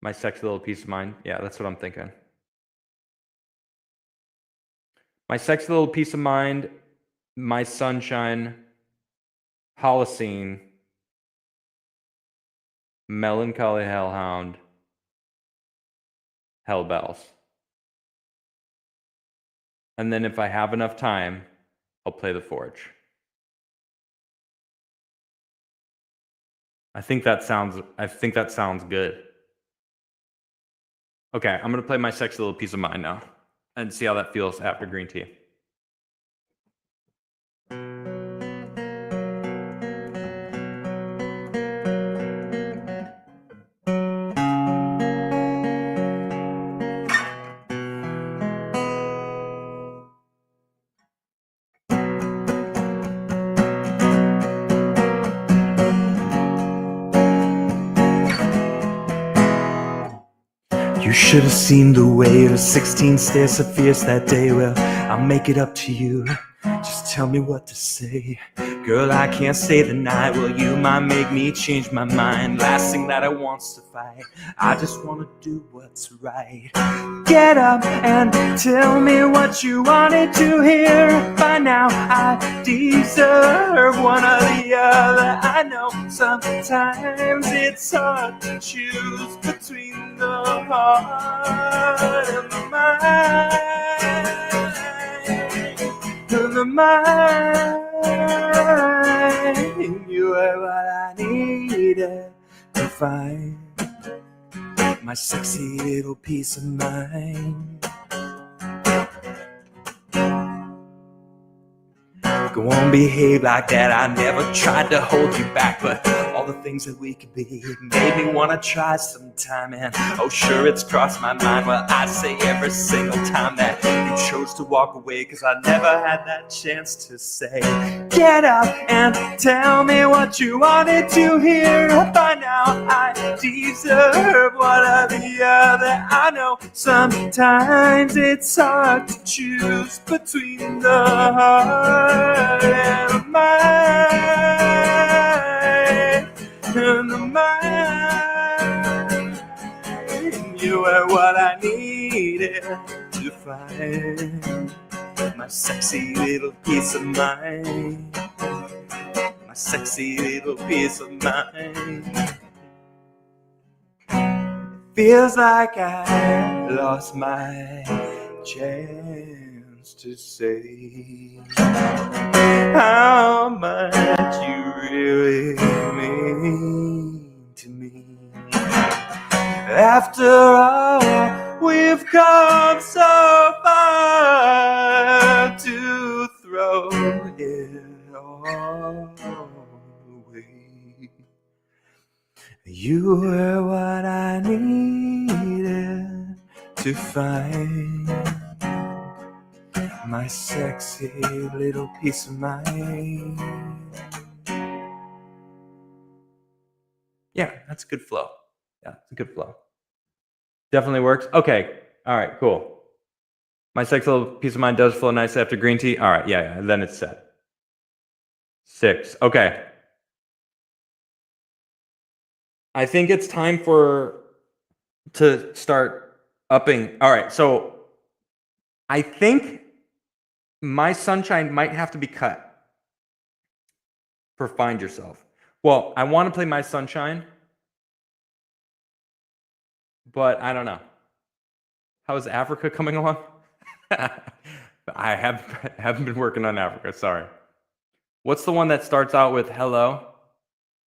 My Sexy Little Piece of Mind. Yeah, that's what I'm thinking. My Sexy Little Piece of Mind, My Sunshine, Holocene, Melancholy Hellhound, Hellbells. And then if I have enough time, I'll play The Forge. I think that sounds good. Okay, I'm going to play My Sexy Little Piece of Mind now and see how that feels after Green Tea. You should have seen the way her 16 stares so fierce that day. Well, I'll make it up to you. Just tell me what to say. Girl, I can't stay the night. Well, you might make me change my mind. Last thing that I want's to fight. I just want to do what's right. Get up and tell me what you wanted to hear. By now I deserve one or the other. I know sometimes it's hard to choose between the heart and the mind. The mind, you are what I needed to find. My sexy little piece of mind. Go on, behave like that. I never tried to hold you back, but all the things that we could be made me want to try sometime. And oh, sure, it's crossed my mind. Well, I say every single time that you chose to walk away, cause I never had that chance to say, get up and tell me what you wanted to hear. By now, I deserve one or the other. I know sometimes it's hard to choose between the heart and the mind, and the mind. You were what I needed to find my sexy little piece of mind, my sexy little piece of mind. Feels like I lost my chance to say how much you really mean to me. After all, we've come so far to throw it all away. You were what I needed to find my sexy little piece of mind. Yeah, that's a good flow. Yeah, it's a good flow. Definitely works. Okay. All right, cool. My sexy little piece of mind does flow nicely after green tea. All right, yeah. Then it's set. 6. Okay. I think it's time to start upping. All right, so I think My Sunshine might have to be cut for Find Yourself. Well, I want to play My Sunshine, but I don't know. How is Africa coming along? I haven't been working on Africa, sorry. What's the one that starts out with hello?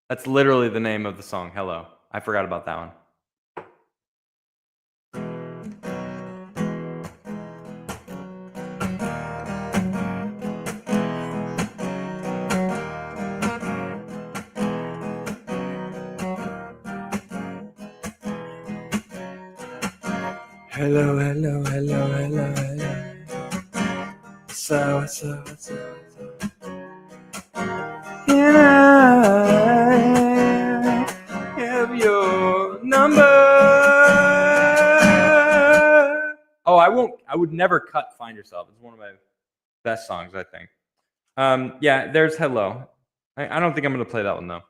That's literally the name of the song, Hello. I forgot about that one. Hello, hello, hello, hello, hello. So. And I have your number. Oh, I would never cut Find Yourself. It's one of my best songs, I think. Yeah, there's Hello. I don't think I'm going to play that one, though.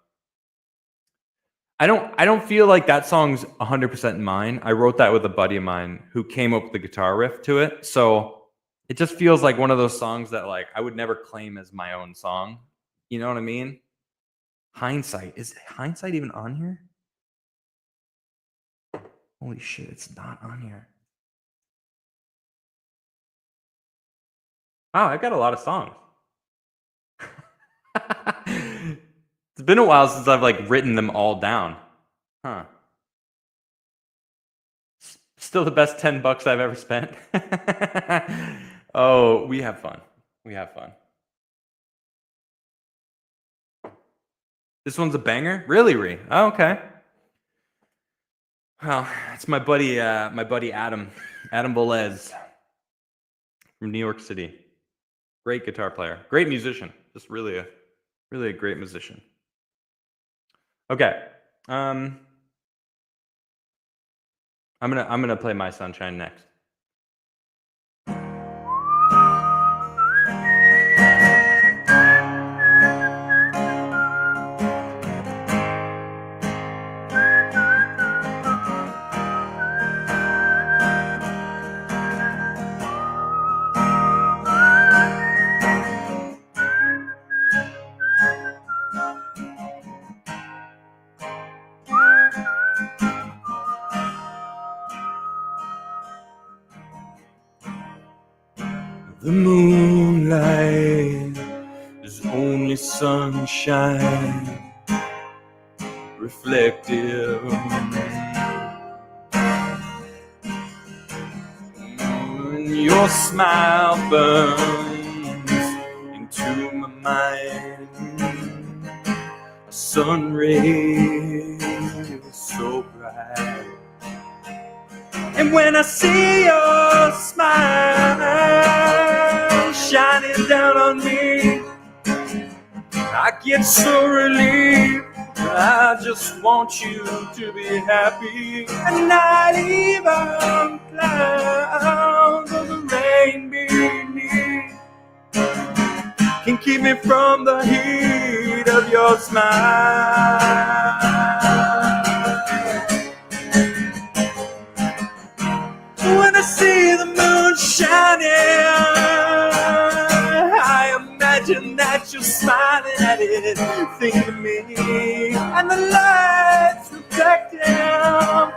I don't feel like that song's 100% mine. I wrote that with a buddy of mine who came up with the guitar riff to it. So it just feels like one of those songs that like I would never claim as my own song. You know what I mean? Hindsight. Is Hindsight even on here? Holy shit, it's not on here. Wow, I've got a lot of songs. It's been a while since I've like written them all down. Huh. Still the best $10 I've ever spent. Oh, we have fun. We have fun. This one's a banger? Really, Ree? Oh, okay. Well, it's my buddy Adam Velez from New York City. Great guitar player, great musician. Just really a great musician. Okay. I'm gonna play My Sunshine next. The moonlight is only sunshine, reflective. Your smile burns into my mind. A sun ray so bright. And when I see your smile shining down on me, I get so relieved. I just want you to be happy. And not even clouds of the rain beneath can keep me from the heat of your smile. When I see the moon shining, I imagine that you're smiling at it, thinking of me, and the lights reflecting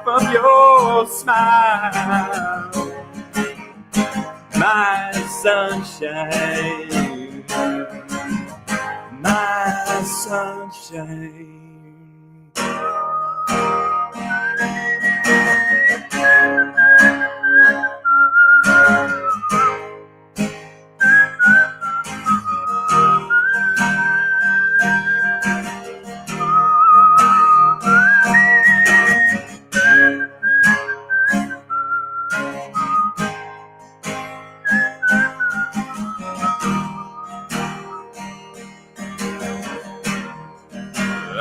from your smile. My sunshine, my sunshine.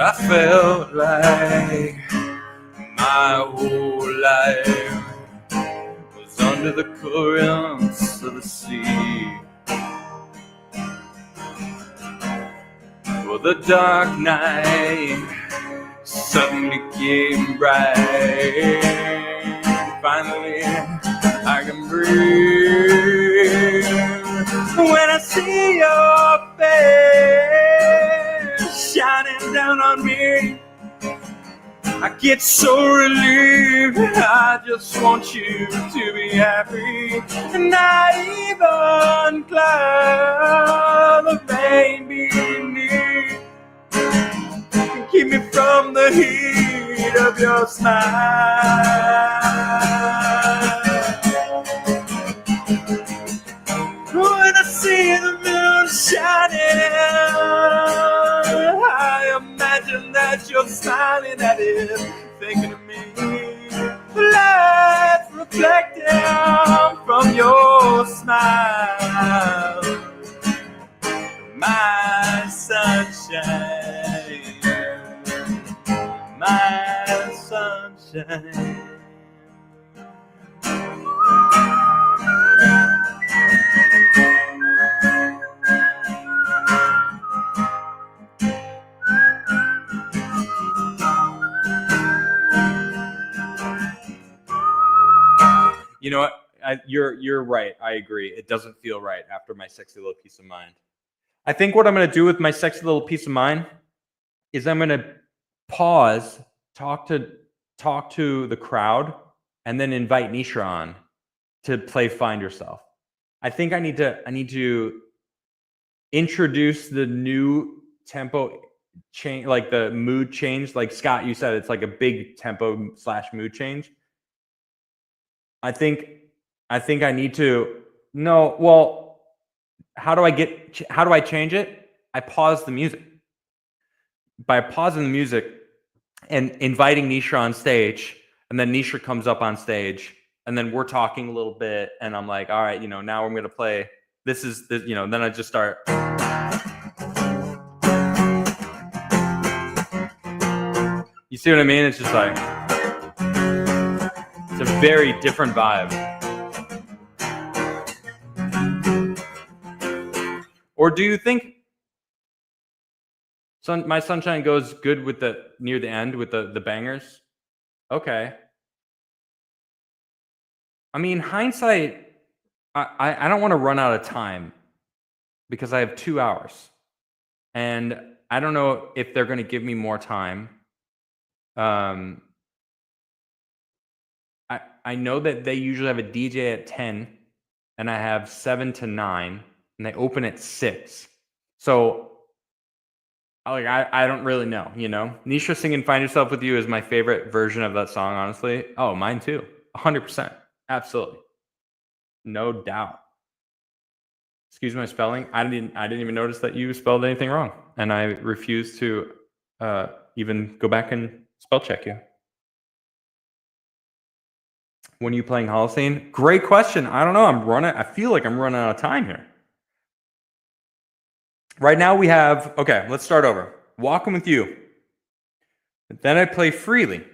I felt like my whole life was under the currents of the sea. Well, the dark night suddenly came bright. Finally, I can breathe when I see your face shining down on me. I get so relieved. I just want you to be happy. And not even cloud the rain beneath can keep me from the heat of your smile. When I see the moon shining, I imagine that you're smiling at it, thinking of me. The lights reflecting from your smile. My sunshine, my sunshine. You know what? You're right. I agree. It doesn't feel right after my sexy little piece of mind. I think what I'm going to do with my sexy little piece of mind is I'm going to pause, talk to the crowd, and then invite Nisha on to play Find Yourself. I think I need to introduce the new tempo change, like the mood change. Like Scott, you said, it's like a big tempo / mood change. I think I need to know. Well, how do I change it? I pause the music. By pausing the music and inviting Nisha on stage, and then Nisha comes up on stage, and then we're talking a little bit, and I'm like, all right, now I'm going to play. This is the, then I just start. You see what I mean? It's just like, it's a very different vibe. Or do you think My Sunshine goes good with near the end with the bangers? Okay. I mean, hindsight, I don't want to run out of time because I have 2 hours. And I don't know if they're going to give me more time. I know that they usually have a DJ at 10, and I have 7 to 9, and they open at 6. So, I don't really know, Nisha singing Find Yourself with You is my favorite version of that song, honestly. Oh, mine too. 100%. Absolutely. No doubt. Excuse my spelling. I didn't even notice that you spelled anything wrong, and I refuse to even go back and spell check you. When are you playing Holocene? Great question. I don't know. I feel like I'm running out of time here. Right now we have, okay, let's start over. Walking with You. Then I play Freely.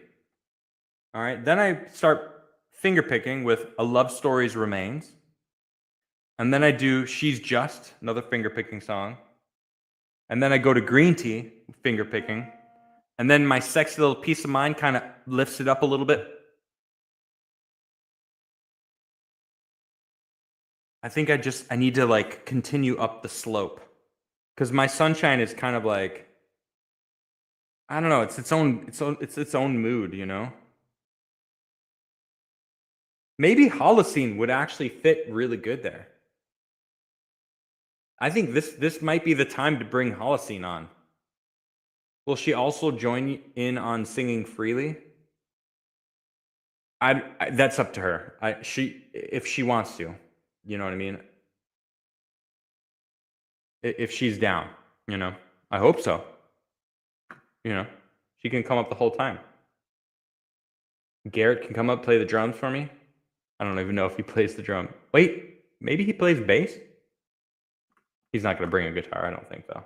All right. Then I start finger picking with A Love Stories Remains. And then I do She's Just, another finger picking song. And then I go to Green Tea, finger picking. And then my Sexy Little Piece of Mind kind of lifts it up a little bit. I think I need to like continue up the slope. Because my Sunshine is kind of like, I don't know, it's its own mood, you know? Maybe Holocene would actually fit really good there. I think this might be the time to bring Holocene on. Will she also join in on singing Freely? That's up to her. If she wants to, you know what I mean? If she's down, you know, I hope so. You know, she can come up the whole time. Garrett can come up, play the drums for me. I don't even know if he plays the drum. Wait, maybe he plays bass? He's not going to bring a guitar, I don't think, though.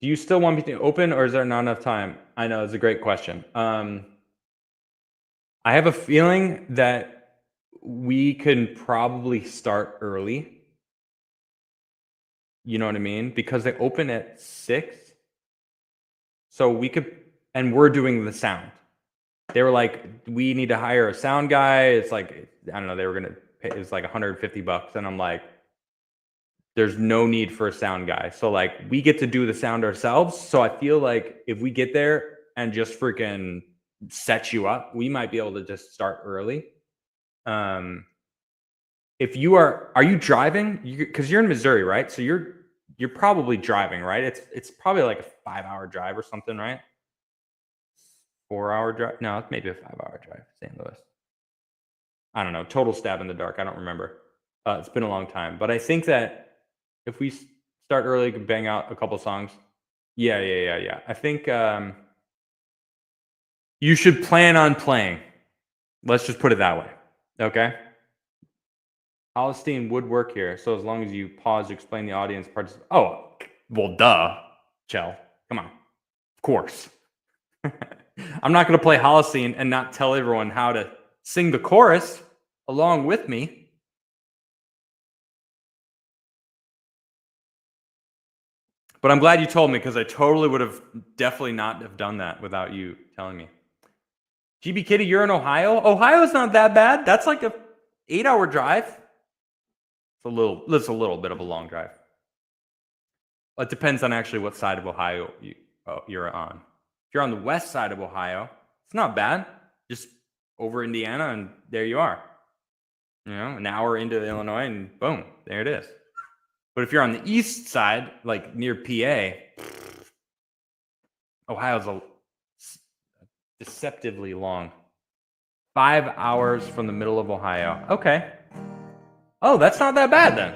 Do you still want me to open, or is there not enough time? I know, it's a great question. I have a feeling that we can probably start early. You know what I mean? Because they open at 6. So we could, and we're doing the sound. They were like, we need to hire a sound guy. It's like, I don't know, they were going to pay, it's like $150. And I'm like, there's no need for a sound guy. So like, we get to do the sound ourselves. So I feel like if we get there and just freaking set you up, we might be able to just start early. If you are you driving? Because you're in Missouri, right? So you're probably driving, right? It's probably like a 5-hour drive or something, right? 4-hour drive? No, it's maybe a 5-hour drive, St. Louis. I don't know. Total stab in the dark. I don't remember. It's been a long time. But I think that if we start early, we can bang out a couple songs. Yeah. I think you should plan on playing. Let's just put it that way. Okay? Holocene would work here, so as long as you pause to explain the audience parts. Oh, well, duh, Chell. Come on. Of course. I'm not going to play Holocene and not tell everyone how to sing the chorus along with me. But I'm glad you told me, because I totally would have definitely not have done that without you telling me. GB Kitty, you're in Ohio? Ohio's not that bad. That's like a 8-hour drive. It's a little bit of a long drive. It depends on actually what side of Ohio you're on. If you're on the west side of Ohio, it's not bad. Just over Indiana, and there you are. You know, an hour into Illinois, and boom, there it is. But if you're on the east side, like near PA, Ohio's deceptively long. 5 hours from the middle of Ohio. Okay. Oh, that's not that bad then.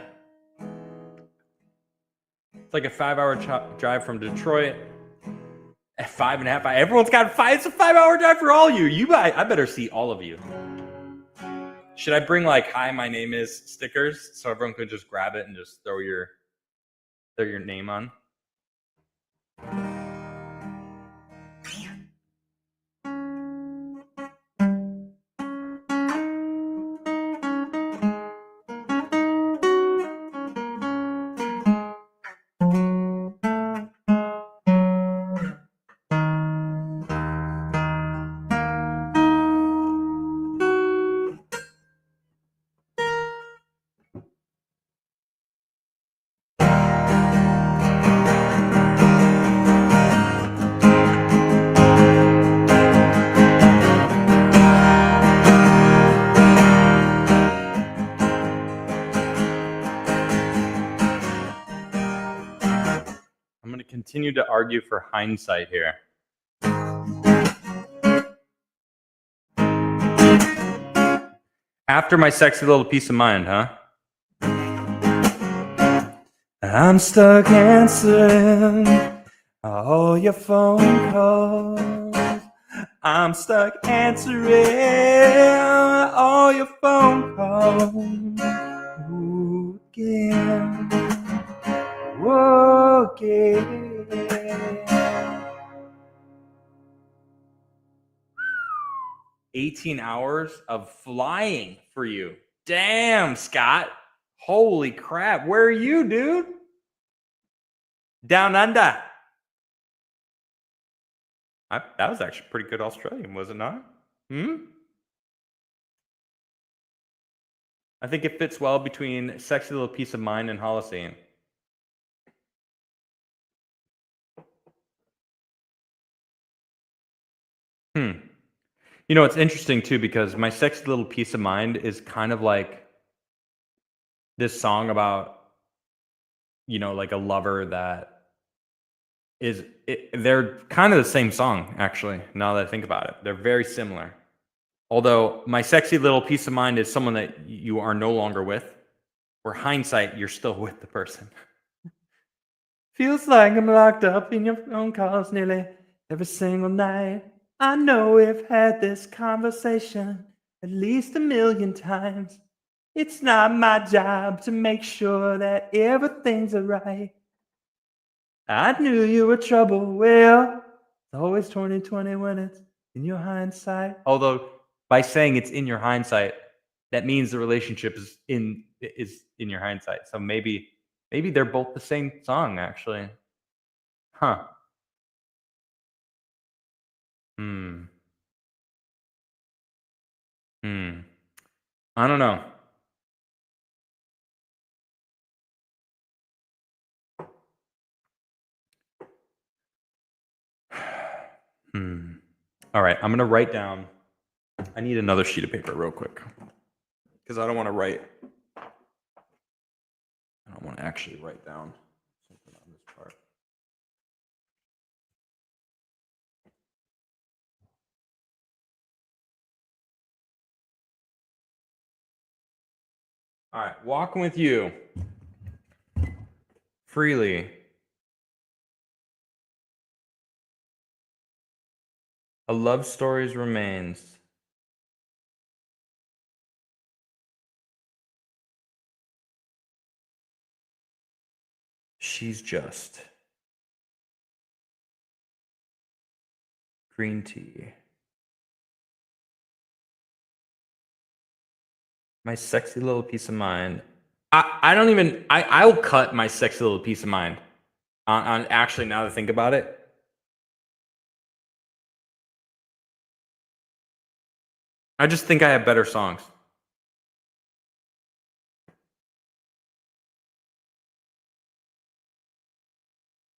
It's like a 5-hour drive from Detroit. At 5.5. Everyone's got 5. It's a 5-hour drive for all you. I better see all of you. Should I bring like "Hi, my name is" stickers so everyone could just grab it and just throw your name on? Continue to argue for hindsight here. After my Sexy Little Piece of Mind, huh? I'm stuck answering all your phone calls. I'm stuck answering all your phone calls. Ooh, again. Whoa, again. 18 hours of flying for you. Damn, Scott. Holy crap. Where are you, dude? Down under. That was actually pretty good Australian, was it not? I think it fits well between Sexy Little Piece of Mind and Holocene. You know, it's interesting too because my Sexy Little Piece of Mind is kind of like this song about, you know, like a lover that they're kind of the same song, actually, now that I think about it. They're very similar. Although my Sexy Little Piece of Mind is someone that you are no longer with, where hindsight, you're still with the person. Feels like I'm locked up in your phone calls nearly every single night. I know we've had this conversation at least 1,000,000 times. It's not my job to make sure that everything's alright. I knew you were trouble. Well, it's always 2020 when it's in your hindsight. Although by saying it's in your hindsight, that means the relationship is in your hindsight. So maybe they're both the same song, actually. Huh. I don't know. All right, I'm gonna write down. I need another sheet of paper real quick because I don't want to write. I don't want to actually write down something on this part. All right, walking with you freely. A love story's remains. She's just green tea. My Sexy Little Piece of Mind. I will cut my Sexy Little Piece of Mind on actually, now that I think about it. I just think I have better songs.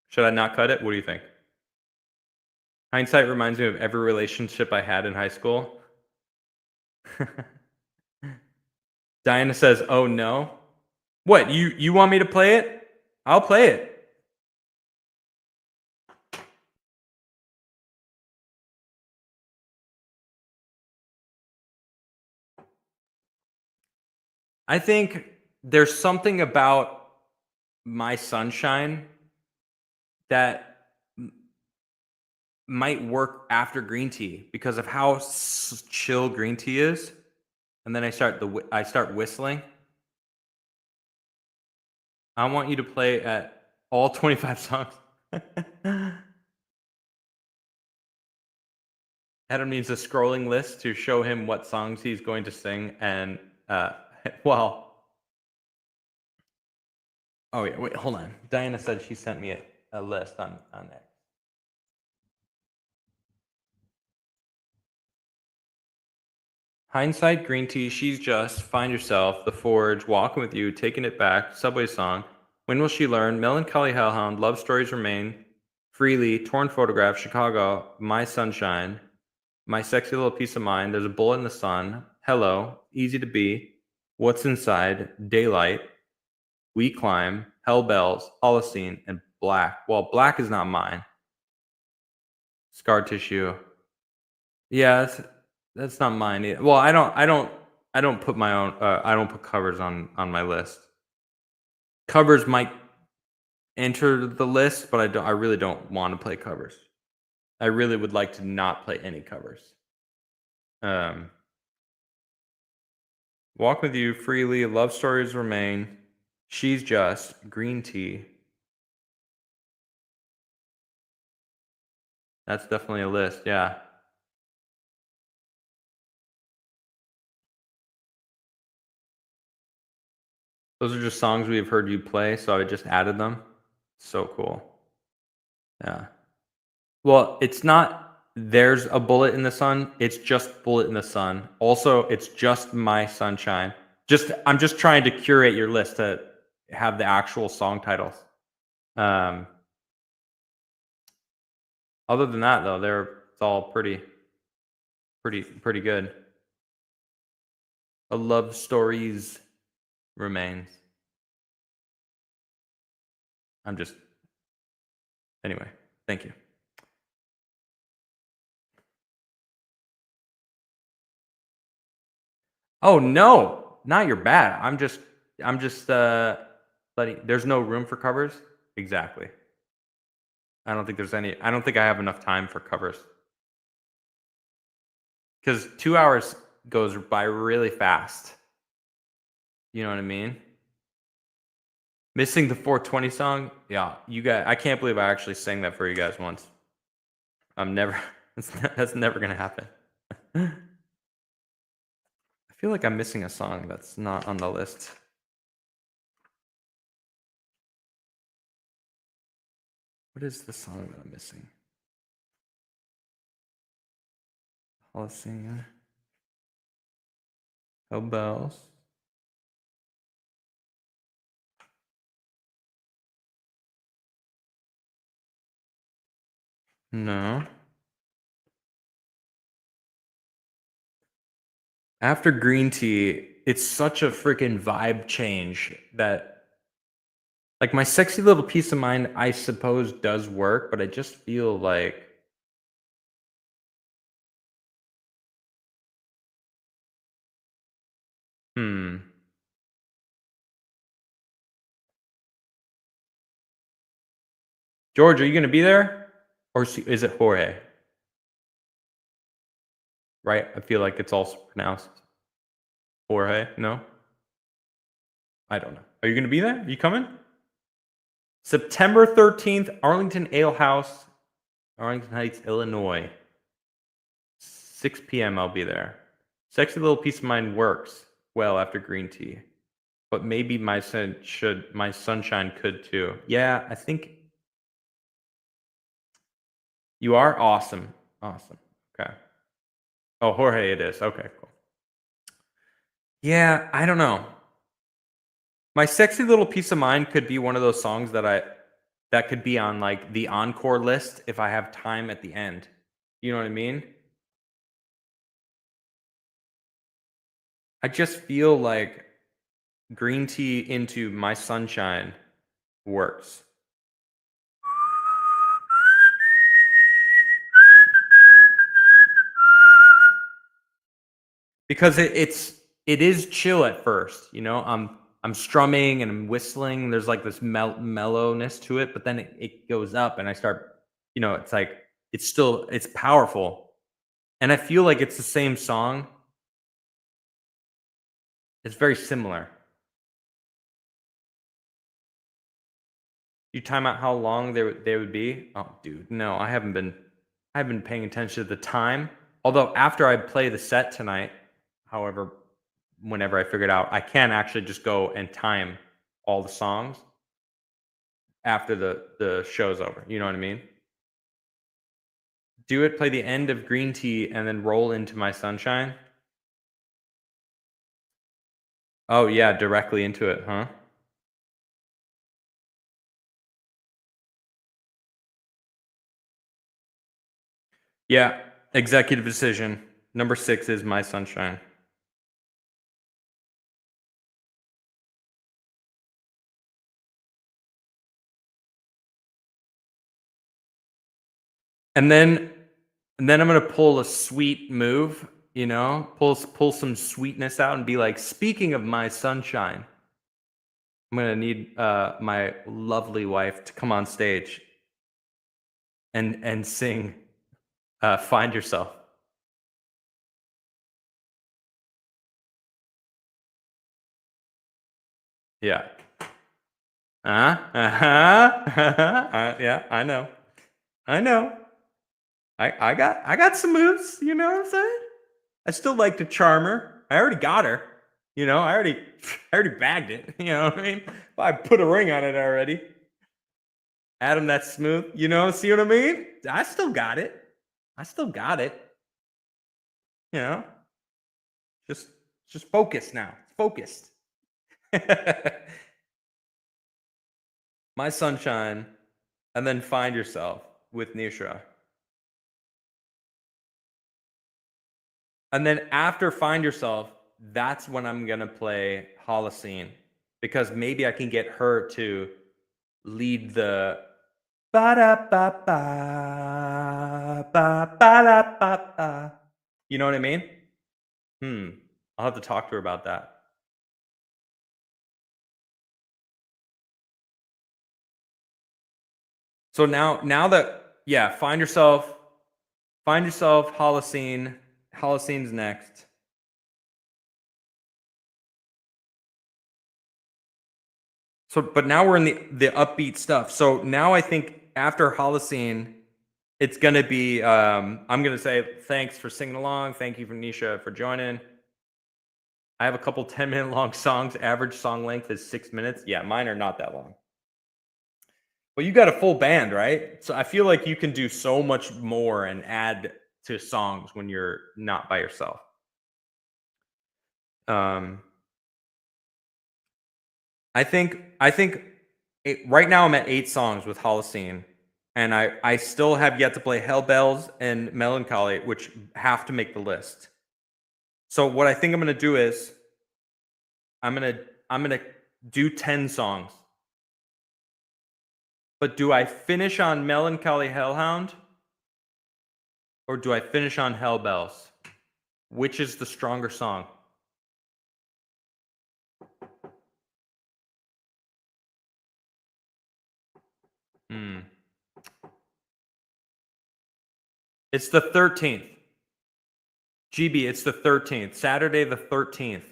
Should I not cut it? What do you think? Hindsight reminds me of every relationship I had in high school. Diana says, "Oh no." What, you want me to play it? I'll play it. I think there's something about My Sunshine that might work after green tea because of how chill green tea is. And then I start whistling. I want you to play at all 25 songs. Adam needs a scrolling list to show him what songs he's going to sing. And, well, oh yeah, wait, hold on. Diana said she sent me a list on X. Hindsight, green tea, she's just, find yourself, the forge, walking with you, taking it back, subway song, when will she learn, melancholy hellhound, love stories remain, freely, torn photograph, Chicago, my sunshine, my sexy little piece of mind, there's a bullet in the sun, hello, easy to be, what's inside, daylight, we climb, hell bells, Holocene, and black. Well, black is not mine. Scar tissue. Yeah, that's not mine either. Well, I don't put my own. I don't put covers on my list. Covers might enter the list, but I really don't want to play covers. I really would like to not play any covers. Walk with You, Freely, Love Stories Remain, She's Just, Green Tea. That's definitely a list, yeah. Those are just songs we have heard you play, so I just added them. So cool. Yeah. Well, it's not There's a Bullet in the Sun. It's just Bullet in the Sun. Also, it's just My Sunshine. I'm just trying to curate your list to have the actual song titles. Other than that, though, it's all pretty good. A Love Stories Remains. Anyway, thank you. Oh no, not your bad. I'm just there's no room for covers. Exactly. I don't think I have enough time for covers. Because 2 hours goes by really fast. You know what I mean? Missing the 420 song? Yeah, you guys, I can't believe I actually sang that for you guys once. That's never gonna happen. I feel like I'm missing a song that's not on the list. What is the song that I'm missing? I'll sing Hell Bells. No. After Green Tea, it's such a freaking vibe change that, like, My Sexy Little Piece of Mind, I suppose, does work, but I just feel like George, are you going to be there? Or is it Jorge? Right? I feel like it's also pronounced Jorge. No? I don't know. Are you going to be there? Are you coming? September 13th, Arlington Ale House, Arlington Heights, Illinois. 6 p.m. I'll be there. Sexy Little Piece of Mind works well after Green Tea. But maybe My Sunshine could too. Yeah, I think you are awesome. Awesome. Okay. Oh, Jorge it is. Okay, cool. Yeah, I don't know. My Sexy Little Piece of Mind could be one of those songs that could be on like the encore list if I have time at the end. You know what I mean? I just feel like Green Tea into My Sunshine works. Because it is chill at first, you know. I'm strumming and I'm whistling. There's like this mellowness to it, but then it goes up and I start, you know, it's like it's powerful. And I feel like it's the same song. It's very similar. You time out how long they would be? Oh, dude, no, I haven't been paying attention to the time. Although after I play the set tonight, however, whenever I figure it out, I can actually just go and time all the songs after the show's over. You know what I mean? Do it, play the end of Green Tea, and then roll into My Sunshine. Oh yeah, directly into it, huh? Yeah, executive decision. Number 6 is My Sunshine. And then I'm gonna pull a sweet move, you know, pull some sweetness out and be like, speaking of My Sunshine, I'm gonna need my lovely wife to come on stage and sing "Find Yourself." Yeah. Yeah, I know. I know. I got some moves, you know what I'm saying? I still like to charm her. I already got her. You know, I already bagged it. You know what I mean? I put a ring on it already. Adam, that's smooth. You know, see what I mean? I still got it. I still got it. You know? Just focus now. Focused. My Sunshine, and then Find Yourself with Nisha. And then after Find Yourself, that's when I'm gonna play Holocene, because maybe I can get her to lead the ba da ba ba ba ba da ba ba. You know what I mean? I'll have to talk to her about that. So now that, yeah, Find Yourself, Holocene. Holocene's next. So, but now we're in the upbeat stuff. So now I think after Holocene, it's gonna be I'm gonna say thanks for singing along. Thank you for Nisha for joining. I have a couple 10-minute long songs. Average song length is 6 minutes. Yeah, mine are not that long. Well, you got a full band, right? So I feel like you can do so much more and add to songs when you're not by yourself. I think right now I'm at 8 songs with Holocene, and I still have yet to play Hell Bells and Melancholy, which have to make the list. So what I think I'm gonna do is I'm gonna do 10 songs. But do I finish on Melancholy Hellhound, or do I finish on Hell Bells? Which is the stronger song? It's the 13th. GB, it's the 13th. Saturday the 13th.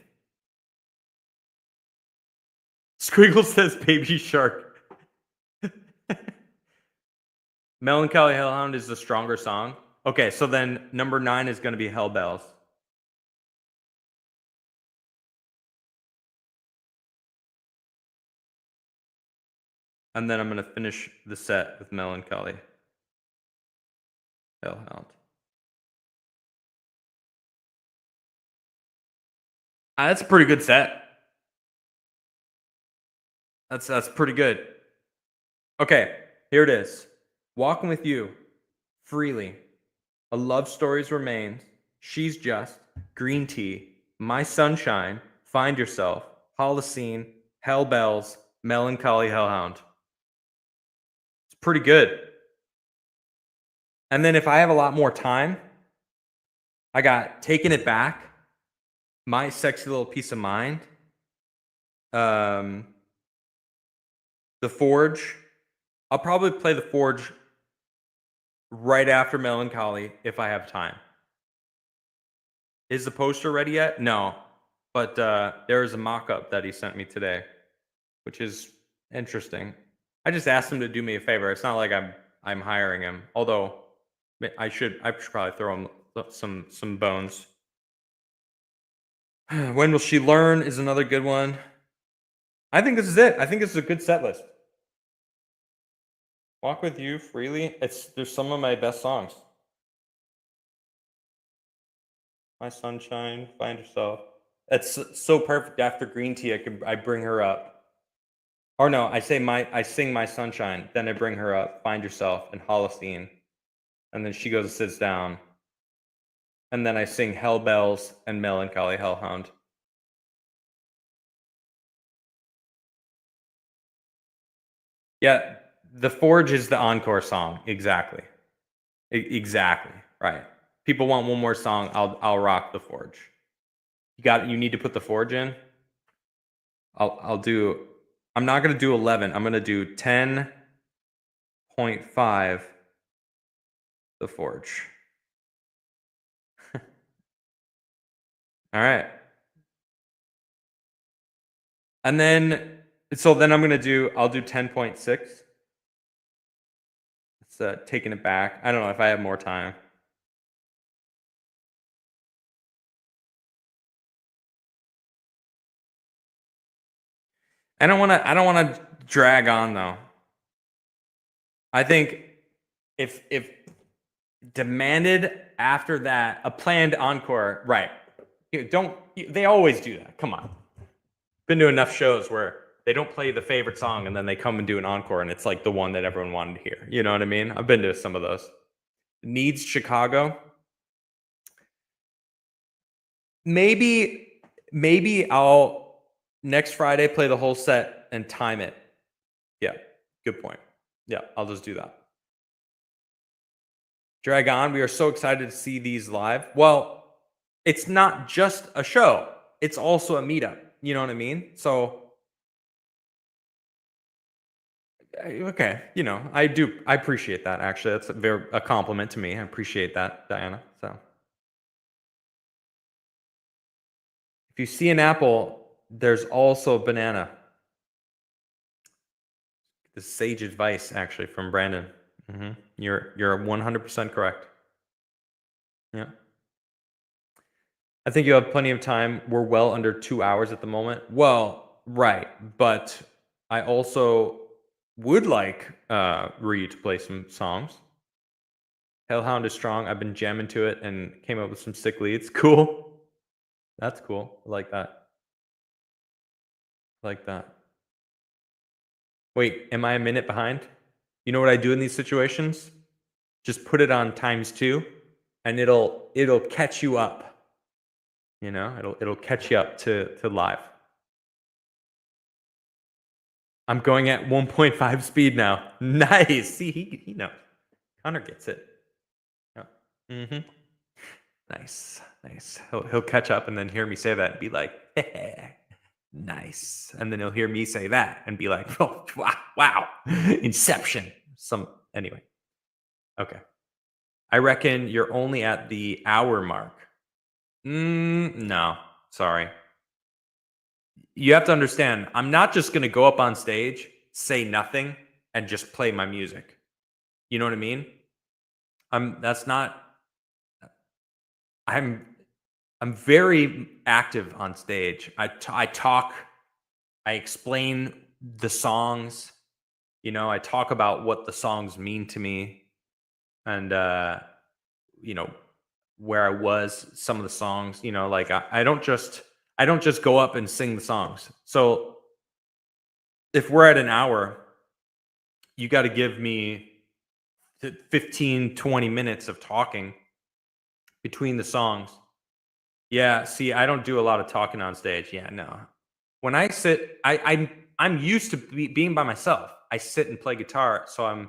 Squiggle says Baby Shark. Melancholy Hellhound is the stronger song. Okay, so then number 9 is going to be Hell Bells. And then I'm going to finish the set with Melancholy Hellhound. That's a pretty good set. That's pretty good. Okay, here it is. Walking with You, Freely, A Love Stories Remains, She's Just, Green Tea, My Sunshine, Find Yourself, Holocene, Hell Bells, Melancholy Hellhound. It's pretty good. And then if I have a lot more time, I got Taking It Back, My Sexy Little Piece of Mind, The Forge. I'll probably play The Forge right after Melancholy if I have time. Is the poster ready yet? No. But there is a mock-up that he sent me today, which is interesting. I just asked him to do me a favor. It's not like I'm hiring him. Although I should probably throw him some bones. When Will She Learn is another good one. I think this is it. I think this is a good set list. Walk with You, Freely. There's some of my best songs. My Sunshine, Find Yourself. That's so perfect. After Green Tea, I bring her up. Or no, I sing My Sunshine, then I bring her up, Find Yourself, and Holocene. And then she goes and sits down. And then I sing Hell Bells and Melancholy Hellhound. Yeah, The Forge is the encore song. Exactly. Exactly. Right. People want one more song. I'll rock The Forge. You need to put The Forge in. I'll do I'm not going to do 11. I'm going to do 10.5 The Forge. All right. And then, so then I'm going to do, I'll do 10.6. It's taking it back. I don't know if I have more time. I don't want to drag on though. I think if demanded after that a planned encore, right? They always do that. Come on. Been to enough shows where they don't play the favorite song and then they come and do an encore and it's like the one that everyone wanted to hear. You know what I mean? I've been to some of those. Needs Chicago. Maybe I'll next Friday play the whole set and time it. Yeah, good point. Yeah, I'll just do that. Drag On, we are so excited to see these live. Well, it's not just a show. It's also a meetup. You know what I mean? So, okay, I appreciate that, actually. That's a compliment to me. I appreciate that, Diana. So, if you see an apple, there's also a banana. The sage advice, actually, from Brandon. You're 100% correct. Yeah. I think you have plenty of time. We're well under 2 hours at the moment. Well, right. But I also would like Reed to play some songs. Hellhound is strong. I've been jamming to it and came up with some sick leads. Cool. That's cool. I like that. Wait, am I a minute behind? You know what I do in these situations? Just put it on ×2 and it'll catch you up. It'll catch you up to live. I'm going at 1.5 speed now. Nice. See, he knows. Connor gets it. Yeah. Nice. He'll catch up and then hear me say that and be like, nice. And then he'll hear me say that and be like, oh, wow. Inception. Anyway. Okay. I reckon you're only at the hour mark. No, sorry. You have to understand, I'm not just going to go up on stage, say nothing, and just play my music. You know what I mean? I'm very active on stage. I talk, I explain the songs, I talk about what the songs mean to me and, where I was, some of the songs, like I don't just go up and sing the songs. So if we're at an hour, you got to give me 15, 20 minutes of talking between the songs. Yeah, see, I don't do a lot of talking on stage. Yeah, no. When I sit, I'm used to being by myself. I sit and play guitar, so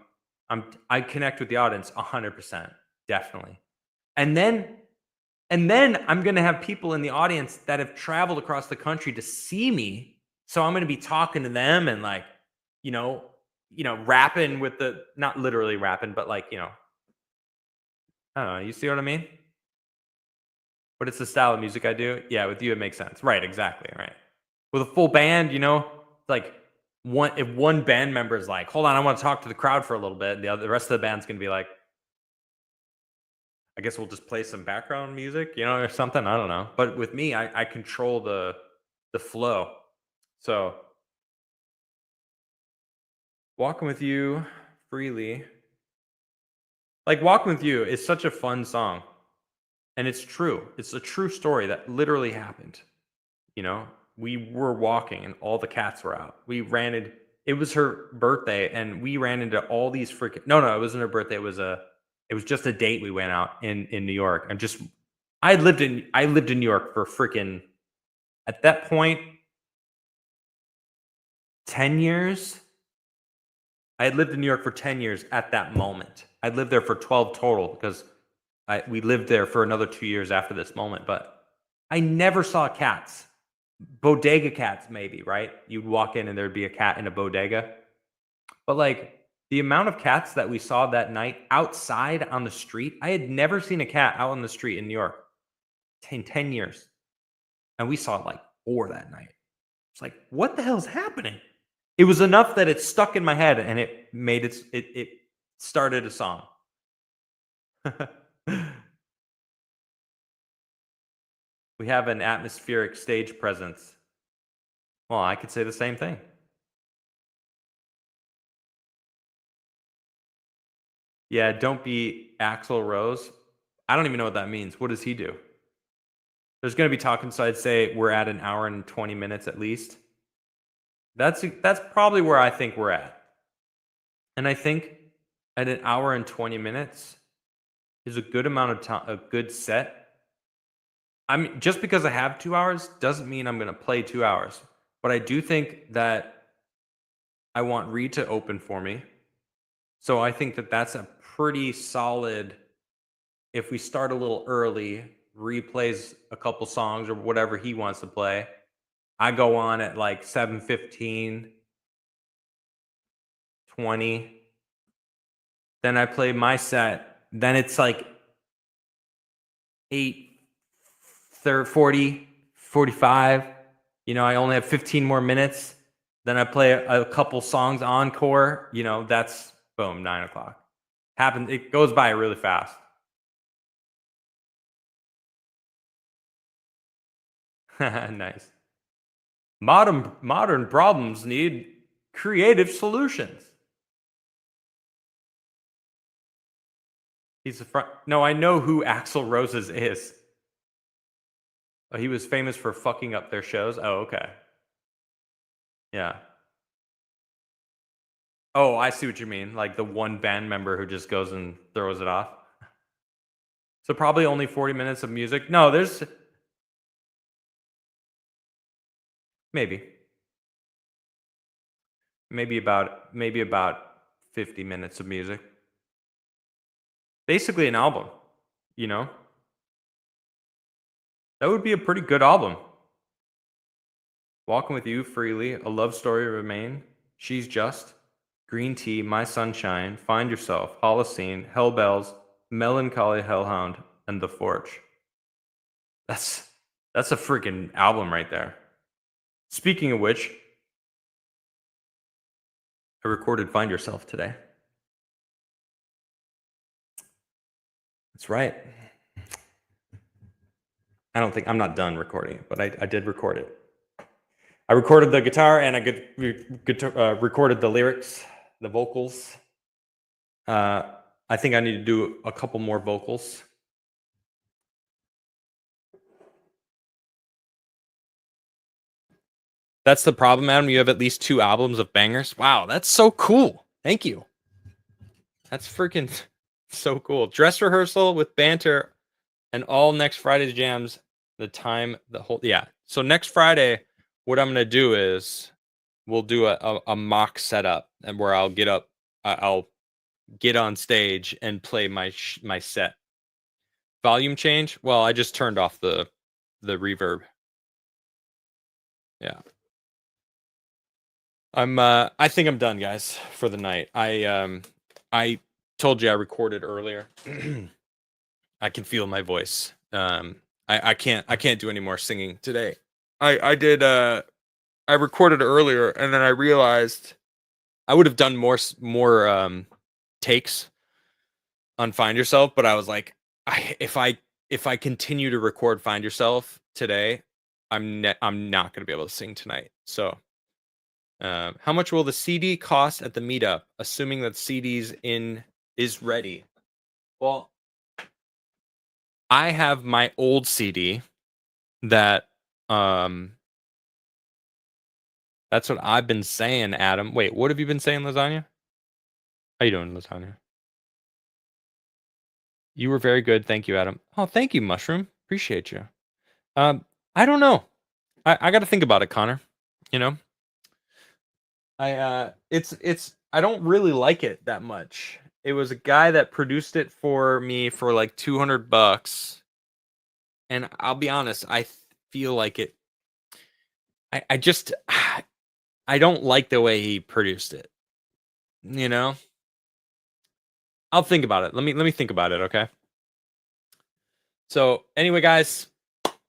I connect with the audience 100%, definitely. And then I'm going to have people in the audience that have traveled across the country to see me. So I'm going to be talking to them and like, rapping with not literally rapping, but like, I don't know. You see what I mean? But it's the style of music I do. Yeah, with you, it makes sense. Right, exactly. Right. With a full band, like if one band member is like, hold on, I want to talk to the crowd for a little bit. The rest of the band's going to be like, I guess we'll just play some background music, or something. I don't know. But with me, I control the flow. So walking with you freely. Like walking with you is such a fun song. And it's true. It's a true story that literally happened. We were walking and all the cats were out. It was her birthday and we ran into all these freaking, no, it wasn't her birthday. It was just a date we went out in New York. And I lived in New York for freaking, at that point, 10 years. I had lived in New York for 10 years at that moment. I'd lived there for 12 total because we lived there for another 2 years after this moment. But I never saw cats bodega cats, maybe, right? You'd walk in and there'd be a cat in a bodega. But like the amount of cats that we saw that night outside on the street, I had never seen a cat out on the street in New York in 10 years. And we saw like 4 that night. It's like, what the hell's happening? It was enough that it stuck in my head and it made it started a song. We have an atmospheric stage presence. Well, I could say the same thing. Yeah, don't be Axl Rose. I don't even know what that means. What does he do? There's going to be talking, so I'd say we're at an hour and 20 minutes at least. That's probably where I think we're at. And I think at an hour and 20 minutes is a good amount of time, a good set. I mean, just because I have 2 hours doesn't mean I'm going to play 2 hours. But I do think that I want Reed to open for me. So I think that that's a pretty solid, if we start a little early, replays a couple songs or whatever he wants to play. I go on at like 7:15, 20. Then I play my set. Then it's like 8:40, 45. You know, I only have 15 more minutes. Then I play a couple songs encore. You know, that's boom, 9 o'clock. Happens. It goes by really fast. Nice. Modern problems need creative solutions. He's the front. No, I know who Axl Roses is. Oh, he was famous for fucking up their shows. Oh, okay. Yeah. Oh, I see what you mean. Like the one band member who just goes and throws it off. So probably only 40 minutes of music. No, there's maybe about 50 minutes of music. Basically an album, you know? That would be a pretty good album. Walking with You, Freely, A Love Story Remain, She's Just, Green Tea, My Sunshine, Find Yourself, Holocene, Hell Bells, Melancholy Hellhound, and The Forge. That's a freaking album right there. Speaking of which, I recorded Find Yourself today. That's right. I'm not done recording it, but I did record it. I recorded the guitar and I recorded the lyrics, the vocals. I think I need to do a couple more vocals. That's the problem, Adam. You have at least 2 albums of bangers. Wow, that's so cool. Thank you. That's freaking so cool. Dress rehearsal with banter and all next Friday's jams. So next Friday, what I'm gonna do is we'll do a mock setup and where I'll get on stage and play my set. Volume change. Well, I just turned off the reverb. Yeah. I think I'm done, guys, for the night. I told you I recorded earlier. I can feel my voice. I can't do any more singing today. I recorded earlier and then I realized I would have done more takes on Find Yourself, but I was like, if I continue to record Find Yourself today, I'm not going to be able to sing tonight. So how much will the CD cost at the meetup, assuming that CD's is ready? Well, I have my old CD that that's what I've been saying, Adam. Wait, what have you been saying, Lasagna? How you doing, Lasagna? You were very good. Thank you, Adam. Oh, thank you, Mushroom. Appreciate you. I don't know. I got to think about it, Connor. You know, I don't really like it that much. It was a guy that produced it for me for like $200, and I'll be honest, I feel like I just I don't like the way he produced it. You know? I'll think about it. Let me think about it, okay? So, anyway, guys,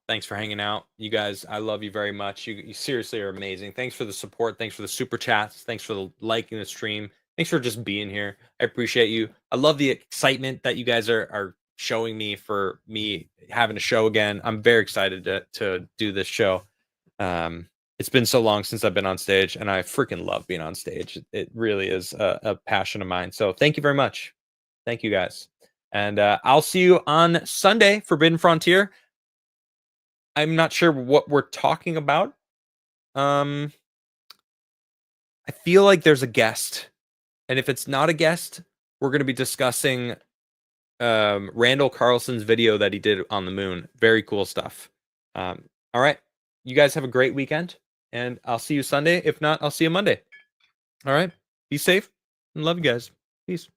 thanks for hanging out. You guys, I love you very much. You seriously are amazing. Thanks for the support. Thanks for the super chats. Thanks for the liking the stream. Thanks for just being here. I appreciate you. I love the excitement that you guys are showing me for me having a show again. I'm very excited to do this show. It's been so long since I've been on stage, and I freaking love being on stage. It really is a passion of mine. So thank you very much. Thank you, guys. And I'll see you on Sunday, Forbidden Frontier. I'm not sure what we're talking about. I feel like there's a guest. And if it's not a guest, we're going to be discussing Randall Carlson's video that he did on the moon. Very cool stuff. All right. You guys have a great weekend. And I'll see you Sunday. If not, I'll see you Monday. All right. Be safe and love you guys. Peace.